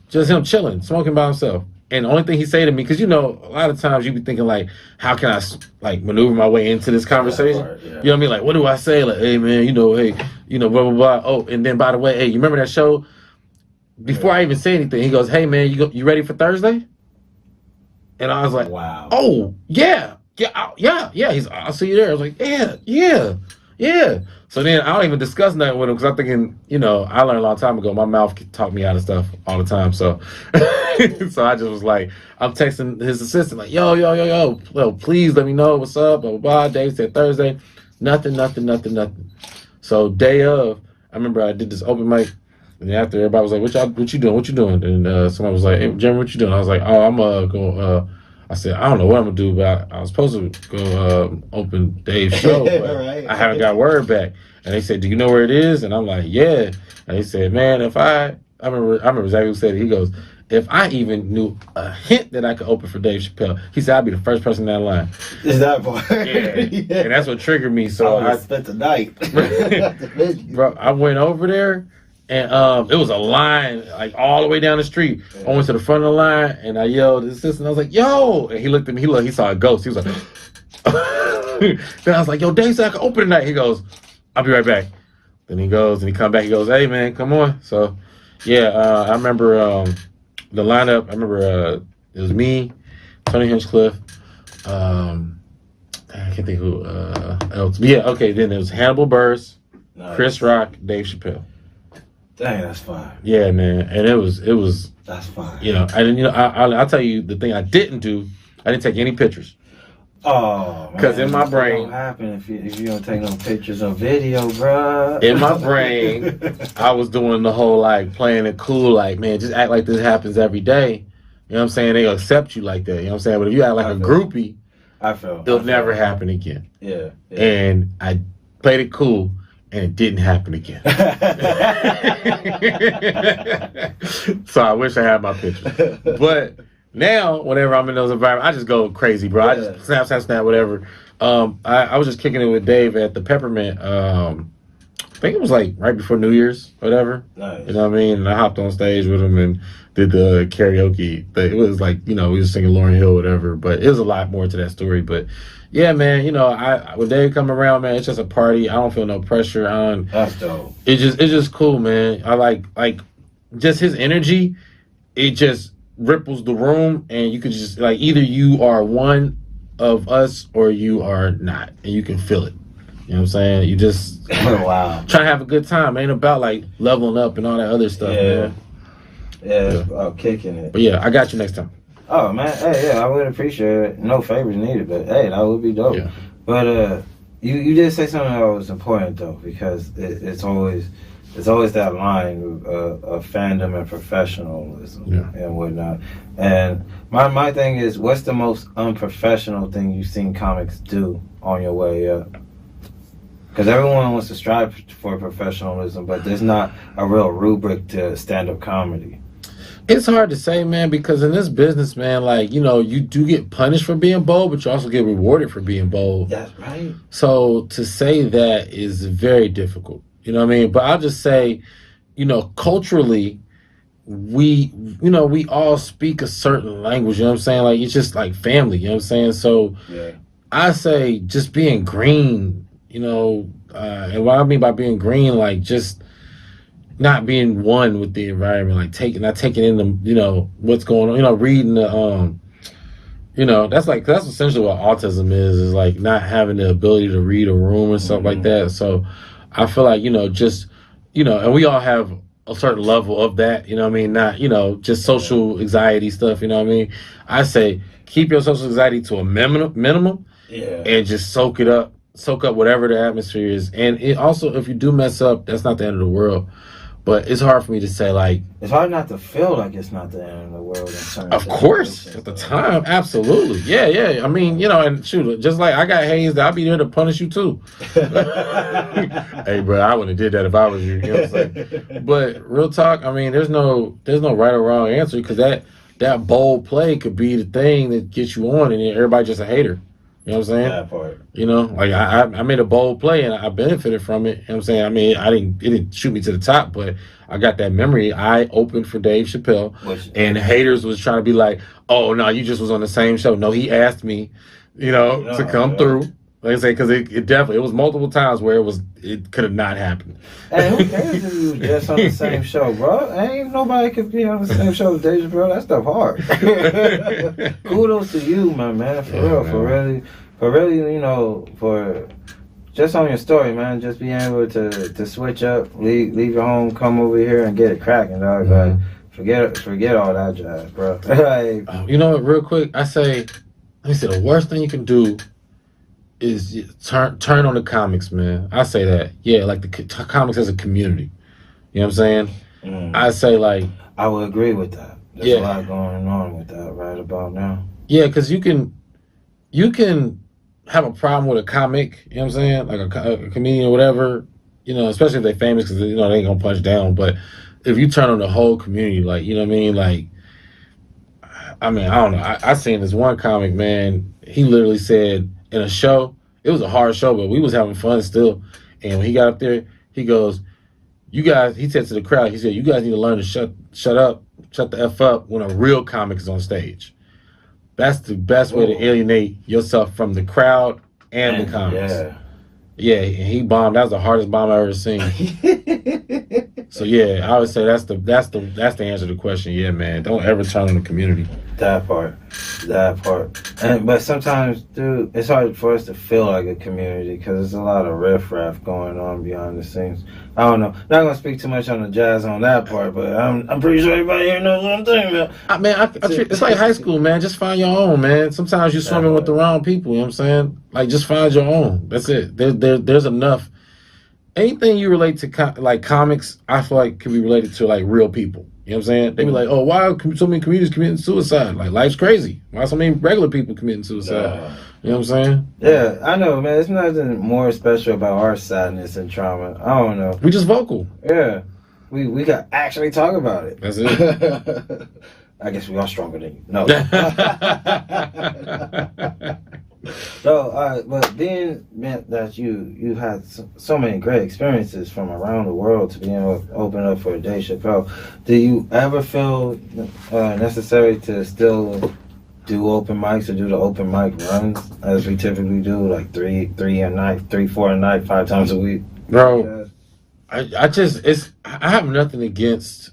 Just him chilling, smoking by himself. And the only thing he say to me, because a lot of times you be thinking like, how can I maneuver my way into this conversation? Part, yeah. You know what I mean? Like, what do I say? Like, hey man, blah blah blah. Oh, and then by the way, hey, you remember that show? Before I even say anything, he goes, hey man, you ready for Thursday? And I was like, wow. Oh yeah. He's, I'll see you there. I was like, yeah. So then I don't even discuss nothing with him because I'm thinking, I learned a long time ago, my mouth can talk me out of stuff all the time. So so I just was like, I'm texting his assistant like, yo, please let me know what's up, blah, blah, blah. Dave said Thursday. Nothing. So day of, I remember I did this open mic, and after everybody was like, what you doing? And somebody was like, hey, Jeremy, what you doing? I was like, oh, I'm go, I said, I don't know what I'm going to do, but I was supposed to go open Dave's show, but right. I haven't got word back. And they said, do you know where it is? And I'm like, yeah. And he said, man, I remember exactly who said it. He goes, if I even knew a hint that I could open for Dave Chappelle, he said, I'd be the first person in that line. Is that part? Yeah. And that's what triggered me. So I spent the night. Bro, I went over there. And it was a line, like, all the way down the street. Yeah. I went to the front of the line, and I yelled at his assistant. I was like, yo! And he looked at me. He saw a ghost. He was like, then I was like, yo, Dave said I can open tonight. He goes, I'll be right back. Then he goes, and he come back. He goes, hey, man, come on. So, yeah, I remember the lineup. I remember it was me, Tony Hinchcliffe. I can't think who else. But yeah, okay, then it was Hannibal Buress, nice. Chris Rock, Dave Chappelle. Dang, that's fine. Yeah, man, and it was. That's fine. I didn't. I'll tell you the thing I didn't do I didn't take any pictures. Oh, man. Because in my brain, what happen if you don't take no pictures or video, bruh? In my brain, I was doing the whole like playing it cool, like, man, just act like this happens every day. You know what I'm saying? They'll accept you like that. You know what I'm saying? But if you act like a groupie, it'll never happen again. Yeah. And I played it cool, and it didn't happen again. So I wish I had my pictures. But now, whenever I'm in those environments, I just go crazy, bro. I just snap, whatever. I was just kicking it with Dave at the Peppermint. I think it was like right before New Year's, whatever. Nice. You know what I mean? And I hopped on stage with him and did the karaoke. But it was like, we was singing Lauryn Hill, whatever. But it was a lot more to that story. But yeah, man, when Dave come around, man, it's just a party. I don't feel no pressure on. That's dope. It's just cool, man. I like just his energy. It just ripples the room, and you could just like either you are one of us or you are not, and you can feel it. You know what I'm saying? You just wow. Try to have a good time. It ain't about like leveling up and all that other stuff, man. Yeah, kicking it. But yeah, I got you next time. Oh man, hey, I would appreciate it. No favors needed, but hey, that would be dope. Yeah. But you did say something that was important though, because it's always that line of fandom and professionalism and whatnot. And my thing is, what's the most unprofessional thing you've seen comics do on your way up? Because everyone wants to strive for professionalism, but there's not a real rubric to stand-up comedy. It's hard to say, man, because in this business, man, like, you do get punished for being bold, but you also get rewarded for being bold. That's right. So to say that is very difficult. You know what I mean? But I'll just say, culturally, we all speak a certain language. You know what I'm saying? Like, it's just like family. You know what I'm saying? So I say just being green, and what I mean by being green, like just not being one with the environment, like not taking in the, what's going on, reading the, that's essentially what autism is like not having the ability to read a room and stuff like that. So I feel like, and we all have a certain level of that, you know what I mean? Not, just social anxiety stuff, you know what I mean? I say keep your social anxiety to a minimum and just soak up whatever the atmosphere is. And it also, if you do mess up, that's not the end of the world. But it's hard for me to say, like... It's hard not to feel like it's not the end of the world. Of course. At the time, absolutely. Yeah. I mean, and shoot, just like I got hazed, I'll be there to punish you too. Hey, bro, I wouldn't have did that if I was you. You know what I'm saying? But real talk, I mean, there's no right or wrong answer, because that bold play could be the thing that gets you on, and then everybody just a hater. You know what I'm saying? That part. Like I made a bold play and I benefited from it. You know what I'm saying? I mean, it didn't shoot me to the top, but I got that memory. I opened for Dave Chappelle, and haters was trying to be like, "Oh no, you just was on the same show." No, he asked me, to come through. Like I say, because it was multiple times where it could have not happened. And who cares if you was just on the same show, bro? Ain't nobody could be on the same show as Dave, bro. That stuff hard. Kudos to you, my man. For really, for just on your story, man. Just being able to switch up, leave your home, come over here and get it cracking, dog. Like, forget all that jazz, bro. Like, you know what? Real quick, I say, let me say the worst thing you can do is turn on the comics, man. I say that. Yeah, like the comics as a community. You know what I'm saying? I say, like... I would agree with that. There's a lot going on with that right about now. Yeah, because you can have a problem with a comic, you know what I'm saying? Like a comedian or whatever, especially if they're famous, because, they ain't going to punch down. But if you turn on the whole community, like, you know what I mean? Like, I mean, I don't know. I seen this one comic, man. He literally said... in a show, it was a hard show, but we was having fun still. And when he got up there, he goes, "You guys," he said to the crowd, he said, "You guys need to learn to shut the F up when a real comic is on stage. That's the best way to alienate yourself from the crowd and the comics." Yeah, and he bombed. That was the hardest bomb I ever seen. So yeah, I would say that's the answer to the question. Yeah, man, don't ever turn on the community. That part. But sometimes, dude, it's hard for us to feel like a community because there's a lot of riffraff going on behind the scenes. I don't know. Not gonna speak too much on the jazz on that part, but I'm pretty sure everybody here knows what I'm talking about. It's like high school, man. Just find your own, man. Sometimes you're swimming with the wrong people. You know what I'm saying? Like, just find your own. That's it. There's enough. Anything you relate to, like comics, I feel like can be related to like real people. You know what I'm saying? They be like, oh, why are so many comedians committing suicide? Like, life's crazy. Why so many regular people committing suicide? You know what I'm saying? Yeah, I know, man. There's nothing more special about our sadness and trauma. I don't know. We just vocal. Yeah. We got actually talk about it. That's it. I guess we are stronger than you. No. So, but being that you had so many great experiences from around the world to be able to open up for Dave Chappelle, do you ever feel necessary to still do open mics or do the open mic runs as we typically do, like 3 a night, 4 a night, 5 times a week? Bro, yeah. I have nothing against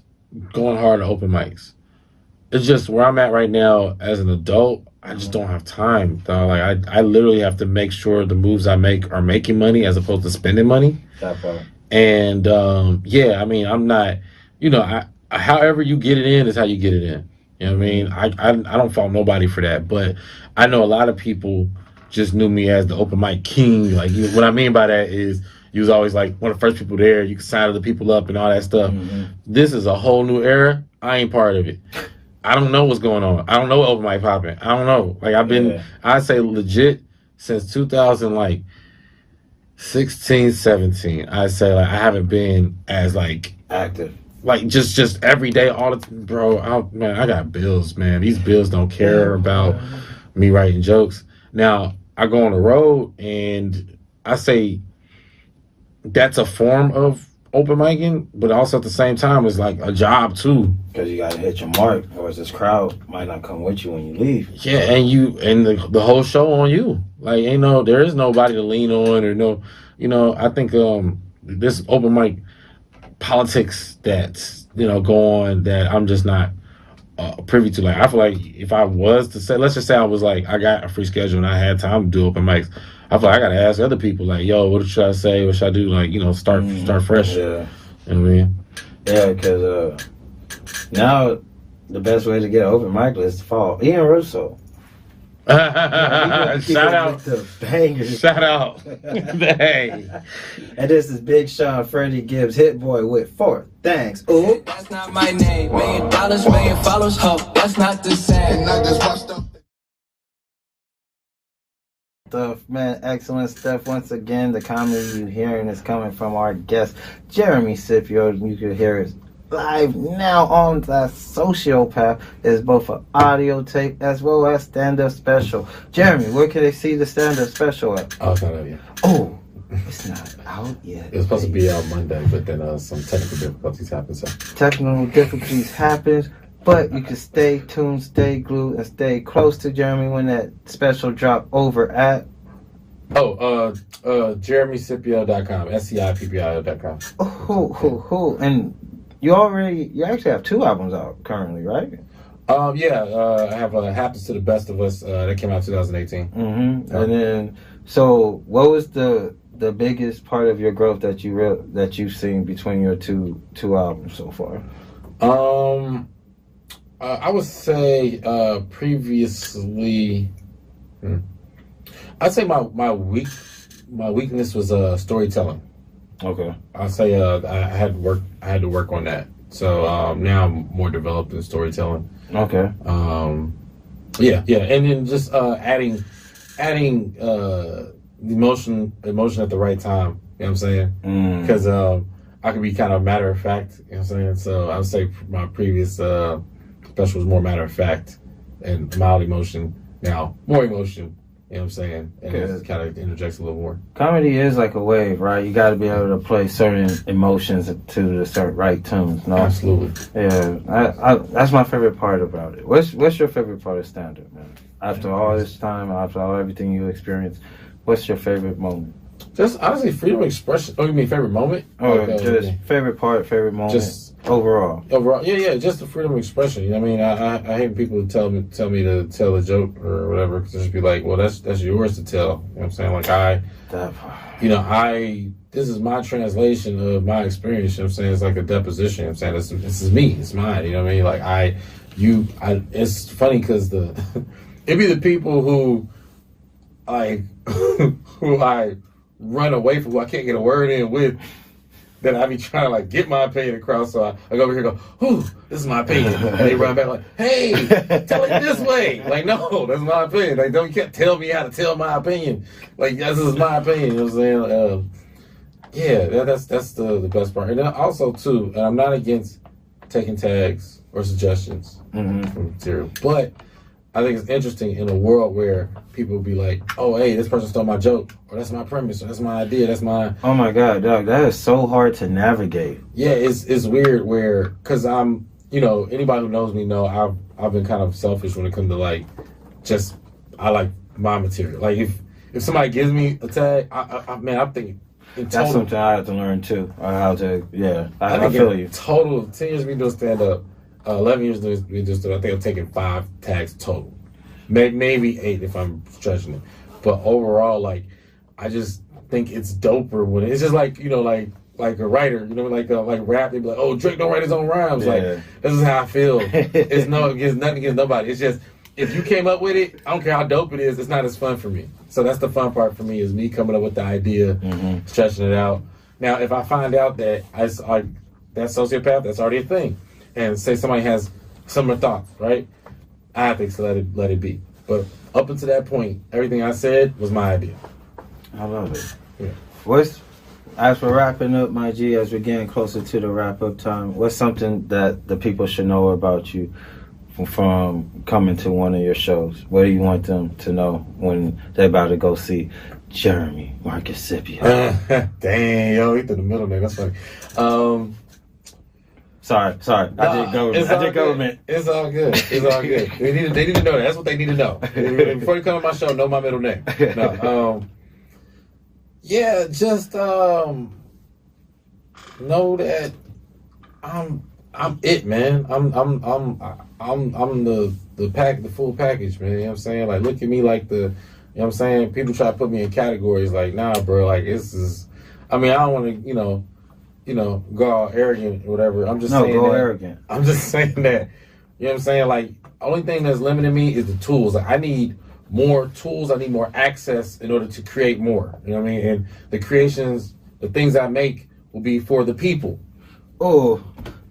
going hard at open mics. It's just where I'm at right now as an adult. I just don't have time, though. Like I literally have to make sure the moves I make are making money as opposed to spending money. That part. And yeah, I mean, I'm not, however you get it in is how you get it in. You know what I mean? I don't fault nobody for that, but I know a lot of people just knew me as the open mic king. Like, what I mean by that is you was always like one of the first people there. You could sign other people up and all that stuff. Mm-hmm. This is a whole new era. I ain't part of it. I don't know what's going on. I don't know what open mic popping. I don't know. Like, I've been, I'd say legit since 2016, 17. I'd say like I haven't been as like active. Like just every day, all the bro. I got bills, man. These bills don't care about me writing jokes. Now I go on the road, and I say that's a form of open micing, but also at the same time, it's like a job too. Because you gotta hit your mark, or this crowd might not come with you when you leave. Yeah, and the whole show on you. Like, there is nobody to lean on or no. I think this open mic politics that's go on that I'm just not privy to. Like, I feel like if I was to say, let's just say I was like, I got a free schedule and I had time to do open mics, I feel like I gotta ask other people, like, yo, what should I say? What should I do? Like, start fresh. Yeah. You know what I mean? Yeah, because now the best way to get an open mic is to follow Ian Russo. Shout out. Shout out. Hey. And this is Big Sean Freddie Gibbs Hit Boy with 4 Thanks. Ooh. That's not my name. $1 million, million followers. Hope that's not the same. And I just watched up. Stuff, man, excellent stuff. Once again, the comedy you're hearing is coming from our guest, Jeremy Scippio. You can hear it live now on the Sociopath. It's both an audio tape as well as stand-up special. Jeremy, where can they see the stand-up special at? Oh, it's not out yet. Oh, it's not out yet. It was supposed to be out Monday, but then some technical difficulties happened. So technical difficulties happen, but you can stay tuned, stay glued, and stay close to Jeremy when that special drop over at JeremyScippio.com, SCIPPIO.com. Oh, and you actually have 2 albums out currently, right? I have Happens to the Best of Us that came out in 2018. Mm-hmm. And then, so what was the biggest part of your growth that you've seen between your two albums so far? I would say previously, I'd say my weakness was storytelling. Okay. I'll say I had to work on that. So now I'm more developed in storytelling. Okay. Yeah, and then just adding emotion at the right time. You know what I'm saying? Because I can be kind of matter of fact. You know what I'm saying? So I would say my previous special was more matter of fact and mild emotion. Now more emotion. You know what I'm saying? And it kind of interjects a little more. Comedy is like a wave, right? You got to be able to play certain emotions to the certain right tunes. No? Absolutely. Yeah, that's my favorite part about it. What's your favorite part of stand-up, man? After all this time, after everything you experienced, what's your favorite moment? Just honestly, freedom of expression. Oh, you mean favorite moment? Or just favorite part, favorite moment? Just overall. Overall, yeah, just the freedom of expression. You know what I mean? I hate people tell me to tell a joke or whatever, because just be like, well, that's yours to tell. You know what I'm saying? Like this is my translation of my experience. You know what I'm saying? It's like a deposition. You know what I'm saying? This is me. It's mine. You know what I mean? Like it's funny because it'd be the people who who I run away from, who I can't get a word in with, that I be trying to like get my opinion across. So I go over here and go, "Whew, this is my opinion." And they run back like, "Hey, tell it this way." Like, no, that's my opinion. Like, you can't tell me how to tell my opinion. Like, this is my opinion. You know what I'm saying? Yeah, that's the best part. And then also too, and I'm not against taking tags or suggestions from material, but I think it's interesting in a world where people will be like, "Oh, hey, this person stole my joke, or that's my premise, or that's my idea, that's my..." Oh my God, dog, that is so hard to navigate. Yeah, it's weird where, because I'm, anybody who knows me know I've been kind of selfish when it comes to like, just, I like my material. Like if somebody gives me a tag, I'm thinking, that's something I have to learn too. How to, I feel you. Total 10 years me doing stand up. 11 years we just I think I'm taking 5 tags total, maybe 8 if I'm stretching it. But overall, like, I just think it's doper when it's just like like a writer, like rap. They be like, "Oh, Drake don't write his own rhymes." Yeah. Like, this is how I feel. It's nothing against nobody. It's just, if you came up with it, I don't care how dope it is. It's not as fun for me. So that's the fun part for me, is me coming up with the idea, stretching it out. Now, if I find out that that sociopath, that's already a thing. And say somebody has similar thoughts, right? I have to let it be. But up until that point, everything I said was my idea. I love it. Yeah. As we're wrapping up, my G, as we're getting closer to the wrap-up time, what's something that the people should know about you from coming to one of your shows? What do you want them to know when they're about to go see Jeremy Marcus Scippio? Dang, yo, he threw the middle name. That's funny. Sorry. I did government. It's all good. They need to know that. That's what they need to know. Before you come on my show, know my middle name. No, just know that I'm it, man. I'm the full package, man. You know what I'm saying? Like, look at me like you know what I'm saying? People try to put me in categories like, nah, bro, like, this is, I don't want to, go all arrogant or whatever. I'm just saying that. Arrogant. I'm just saying that. You know what I'm saying? Like, only thing that's limiting me is the tools. Like, I need more tools. I need more access in order to create more. You know what I mean? And the creations, the things I make will be for the people. Oh,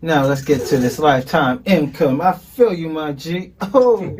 now let's get to this lifetime income. I feel you, my G. Oh.